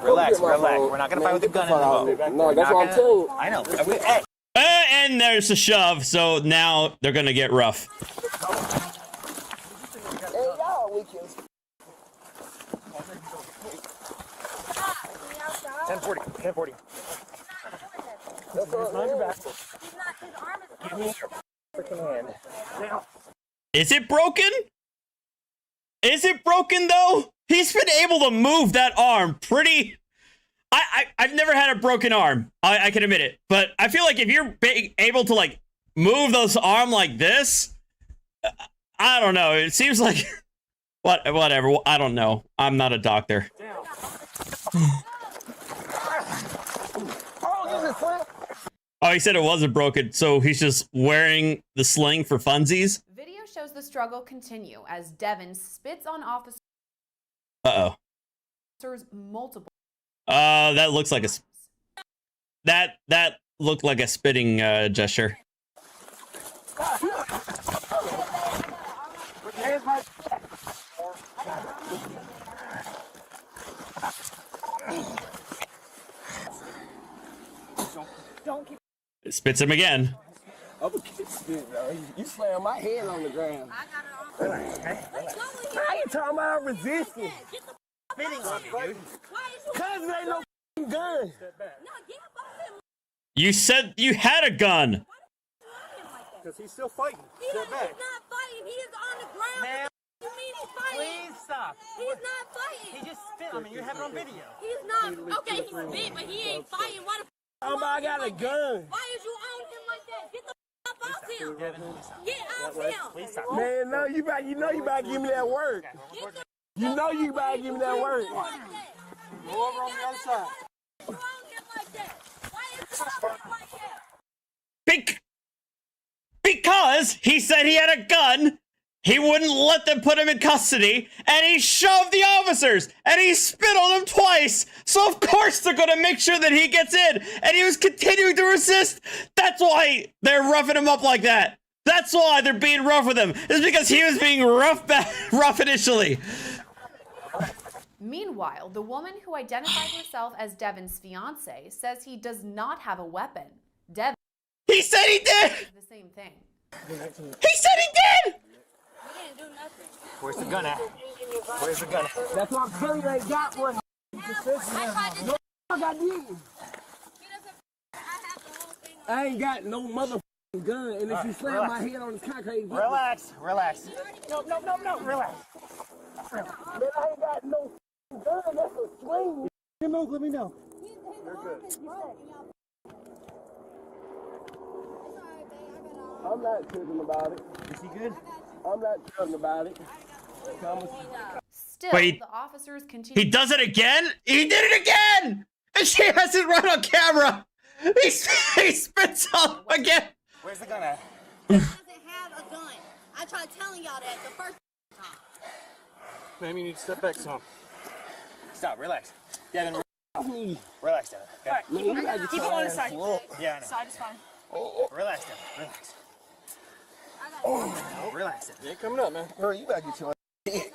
W: Relax. We're not gonna fight with the gun in the boat.
S: No, that's what I'm telling you.
W: I know. Hey.
D: And there's a shove, so now they're gonna get rough.
S: Hey, y'all, we can.
W: 1040. Give me your freaking hand. Now.
D: Is it broken? Is it broken though? He's been able to move that arm pretty. I've never had a broken arm. I can admit it, but I feel like if you're able to like move those arm like this, I don't know. It seems like whatever. I don't know. I'm not a doctor. Oh, he said it wasn't broken, so he's just wearing the sling for funsies.
T: Video shows the struggle continue as Devin spits on officers multiple.
D: That looks like a that looked like a spitting gesture.
A: Don't keep.
D: It spits him again.
S: You slam my head on the ground.
A: How you talking about resisting?
W: Spitting on you, dude.
S: Cause there ain't no gun.
D: You said you had a gun.
W: Because he's still fighting.
E: He's not fighting. He is on the ground.
W: Man,
E: You mean he's fighting?
W: please stop.
E: He's not fighting.
W: He just spit on me. You have it on video.
E: He's not. Okay, he spit, but he ain't fighting. Why the
S: I got a gun.
E: Why is you on him like that? Get the up off him. Get off
W: Please
E: him.
W: stop.
S: Man, no, you about to give me that work. You know you about to give me that work.
E: Go over on the other side. You on him like that? Why is you on him like that?
D: Because he said he had a gun, he wouldn't let them put him in custody, and he shoved the officers, and he spit on them twice, so of course they're gonna make sure that he gets in, and he was continuing to resist. That's why they're roughing him up like that. That's why they're being rough with him. It's because he was being rough initially.
T: Meanwhile, the woman who identified herself as Devin's fiance says he does not have a weapon. Devin.
D: He said he did!
T: The same thing.
D: He said he did!
E: He didn't do nothing.
W: Where's the gun at? Where's the gun at?
S: That's what I'm telling you, they got one. I ain't got no mother
E: gun, and if you slam my head on the concrete,
W: Relax. Relax.
E: No, relax. Man, I ain't got no gun. That's a swing. Let me know.
W: You're good.
E: I'm not tripping about it.
W: Is he good?
E: I'm not tripping about it.
T: Still,
D: Wait,
T: the officers continue.
D: He does it again? He did it again! And she has it right on camera! He spits on again!
W: Where's the gun at?
C: He doesn't have a gun. I tried telling y'all that the first time.
W: Maybe you need to step back some. Stop, relax. Devin, relax, Devin. Okay.
A: Keep it on the side.
W: Yeah, I know.
A: Side is fine.
W: Relax, Devin, relax. Relax, Devin.
E: You ain't coming up, man. Bro, you gotta get your
C: You said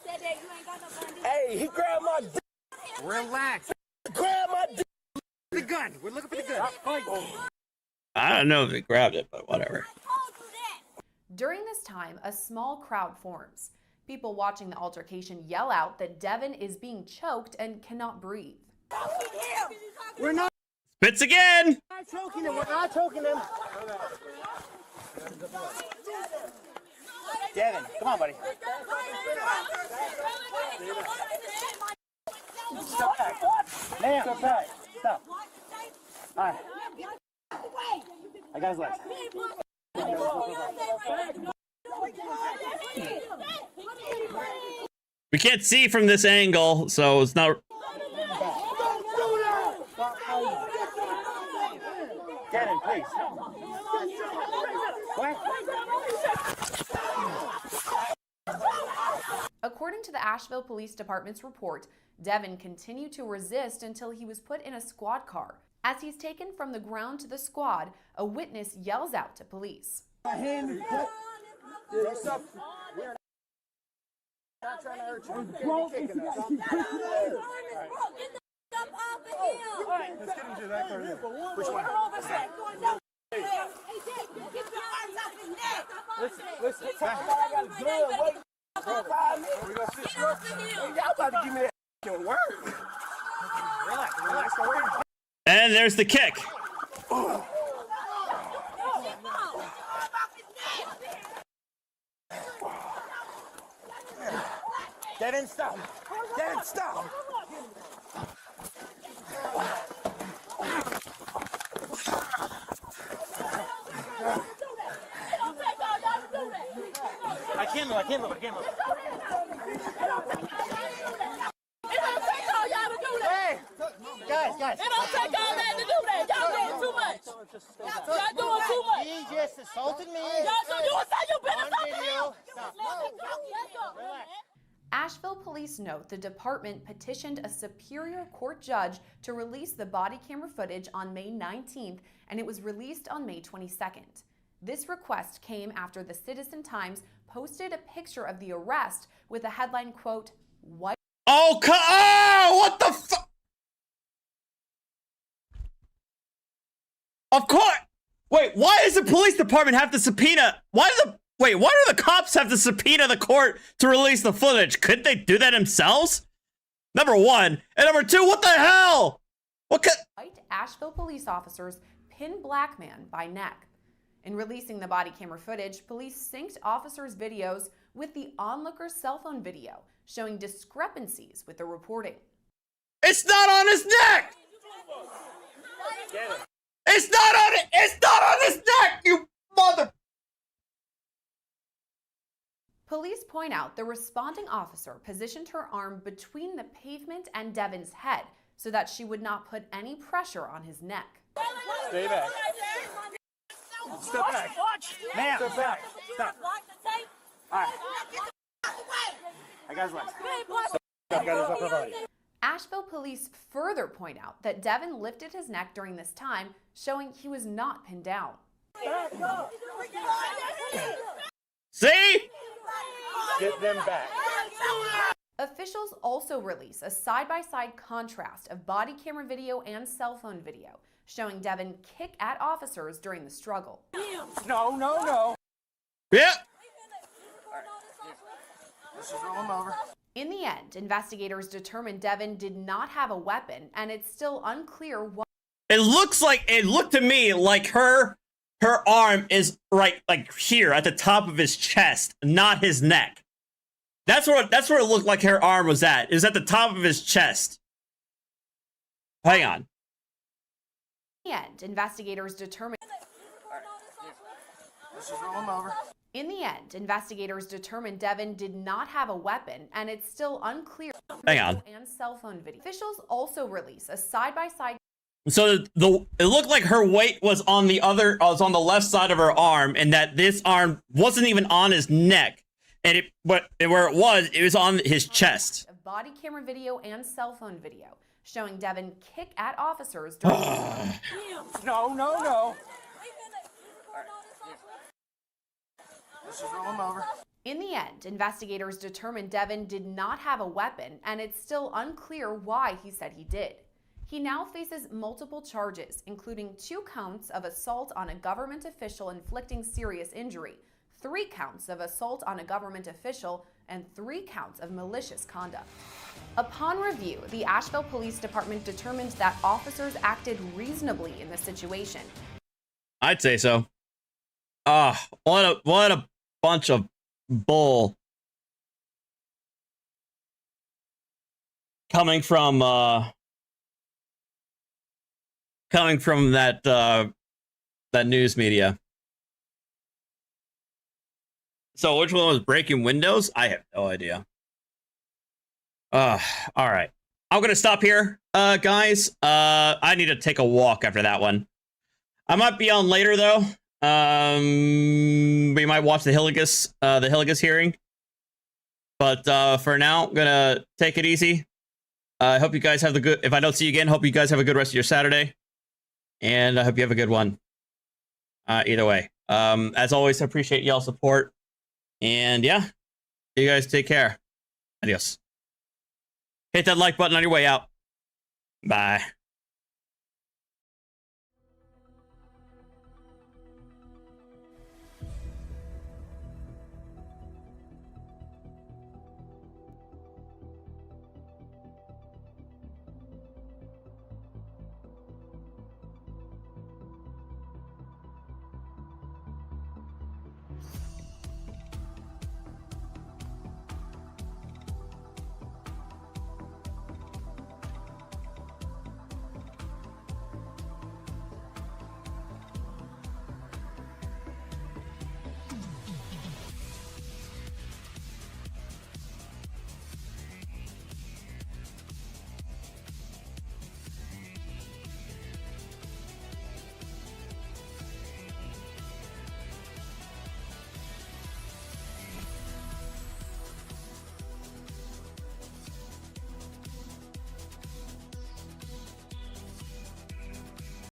C: that you ain't got no gun.
E: Hey, he grabbed my dick.
W: Relax.
E: Grab my dick.
W: The gun. We're looking for the gun.
D: I don't know if he grabbed it, but whatever.
T: During this time, a small crowd forms. People watching the altercation yell out that Devin is being choked and cannot breathe.
W: We're not
D: Spits again!
W: choking him. We're not choking him. Devin, come on, buddy. Step back. Ma'am, step back. Stop. All right. I got his legs.
D: We can't see from this angle, so it's not...
W: Devin, please. What?
T: According to the Asheville Police Department's report, Devin continued to resist until he was put in a squad car. As he's taken from the ground to the squad, a witness yells out to police.
E: My hand is cut. What's up? We're not trying to hurt you. You're kicking us.
W: Let's get him to that car. Which one?
E: Listen. I got a gun. Wait. Y'all about to give me that word.
W: Relax.
D: And there's the kick.
W: Devin, stop. Devin, stop. I can't move.
C: It don't take all y'all to do that.
W: Hey, guys.
C: It don't take all that to do that. Y'all doing too much. Y'all doing too much.
W: He just assaulted me.
C: You say you been assaulted him.
W: Stop.
C: Relax.
T: Asheville police note the department petitioned a Superior Court judge to release the body camera footage on May 19th, and it was released on May 22nd. This request came after the Citizen Times posted a picture of the arrest with the headline, quote, "White."
D: Oh, what the fuck? Of course. Wait, why does the police department have to subpoena? Why do the cops have to subpoena the court to release the footage? Couldn't they do that themselves? Number one. And number two, what the hell?
T: White Asheville police officers pin black man by neck. In releasing the body camera footage, police synced officers' videos with the onlooker's cell phone video, showing discrepancies with the reporting.
D: It's not on his neck! It's not on his neck, you mother...
T: Police point out the responding officer positioned her arm between the pavement and Devin's head so that she would not put any pressure on his neck.
W: Stay back. Step back. Ma'am, step back. Stop. All right. I got his legs. I got his upper body.
T: Asheville police further point out that Devin lifted his neck during this time, showing he was not pinned down.
D: See?
W: Get them back.
T: Officials also release a side-by-side contrast of body camera video and cell phone video, showing Devin kick at officers during the struggle.
W: No.
D: Yeah.
W: Let's just roll him over.
T: In the end, investigators determined Devin did not have a weapon, and it's still unclear why.
D: It looked to me like her arm is right like here at the top of his chest, not his neck. That's where it looked like her arm was at. Is at the top of his chest. Hang on.
T: In the end, investigators determined.
W: Let's just roll him over.
T: In the end, investigators determined Devin did not have a weapon, and it's still unclear.
D: Hang on.
T: And cell phone video. Officials also release a side-by-side.
D: So it looked like her weight was on the left side of her arm, and that this arm wasn't even on his neck, and where it was on his chest.
T: Of body camera video and cell phone video showing Devin kick at officers during.
W: No. Let's just roll him over.
T: In the end, investigators determined Devin did not have a weapon, and it's still unclear why he said he did. He now faces multiple charges, including 2 counts of assault on a government official inflicting serious injury, 3 counts of assault on a government official, and 3 counts of malicious conduct. Upon review, the Asheville Police Department determined that officers acted reasonably in the situation.
D: I'd say so. What a bunch of bull. Coming from that news media. So which one was breaking windows? I have no idea. All right. I'm gonna stop here, guys. I need to take a walk after that one. I might be on later though. We might watch the Hilligus hearing. But for now, I'm gonna take it easy. I hope you guys have if I don't see you again, hope you guys have a good rest of your Saturday. And I hope you have a good one. Either way. As always, I appreciate y'all's support. And yeah, you guys take care. Adios. Hit that like button on your way out. Bye.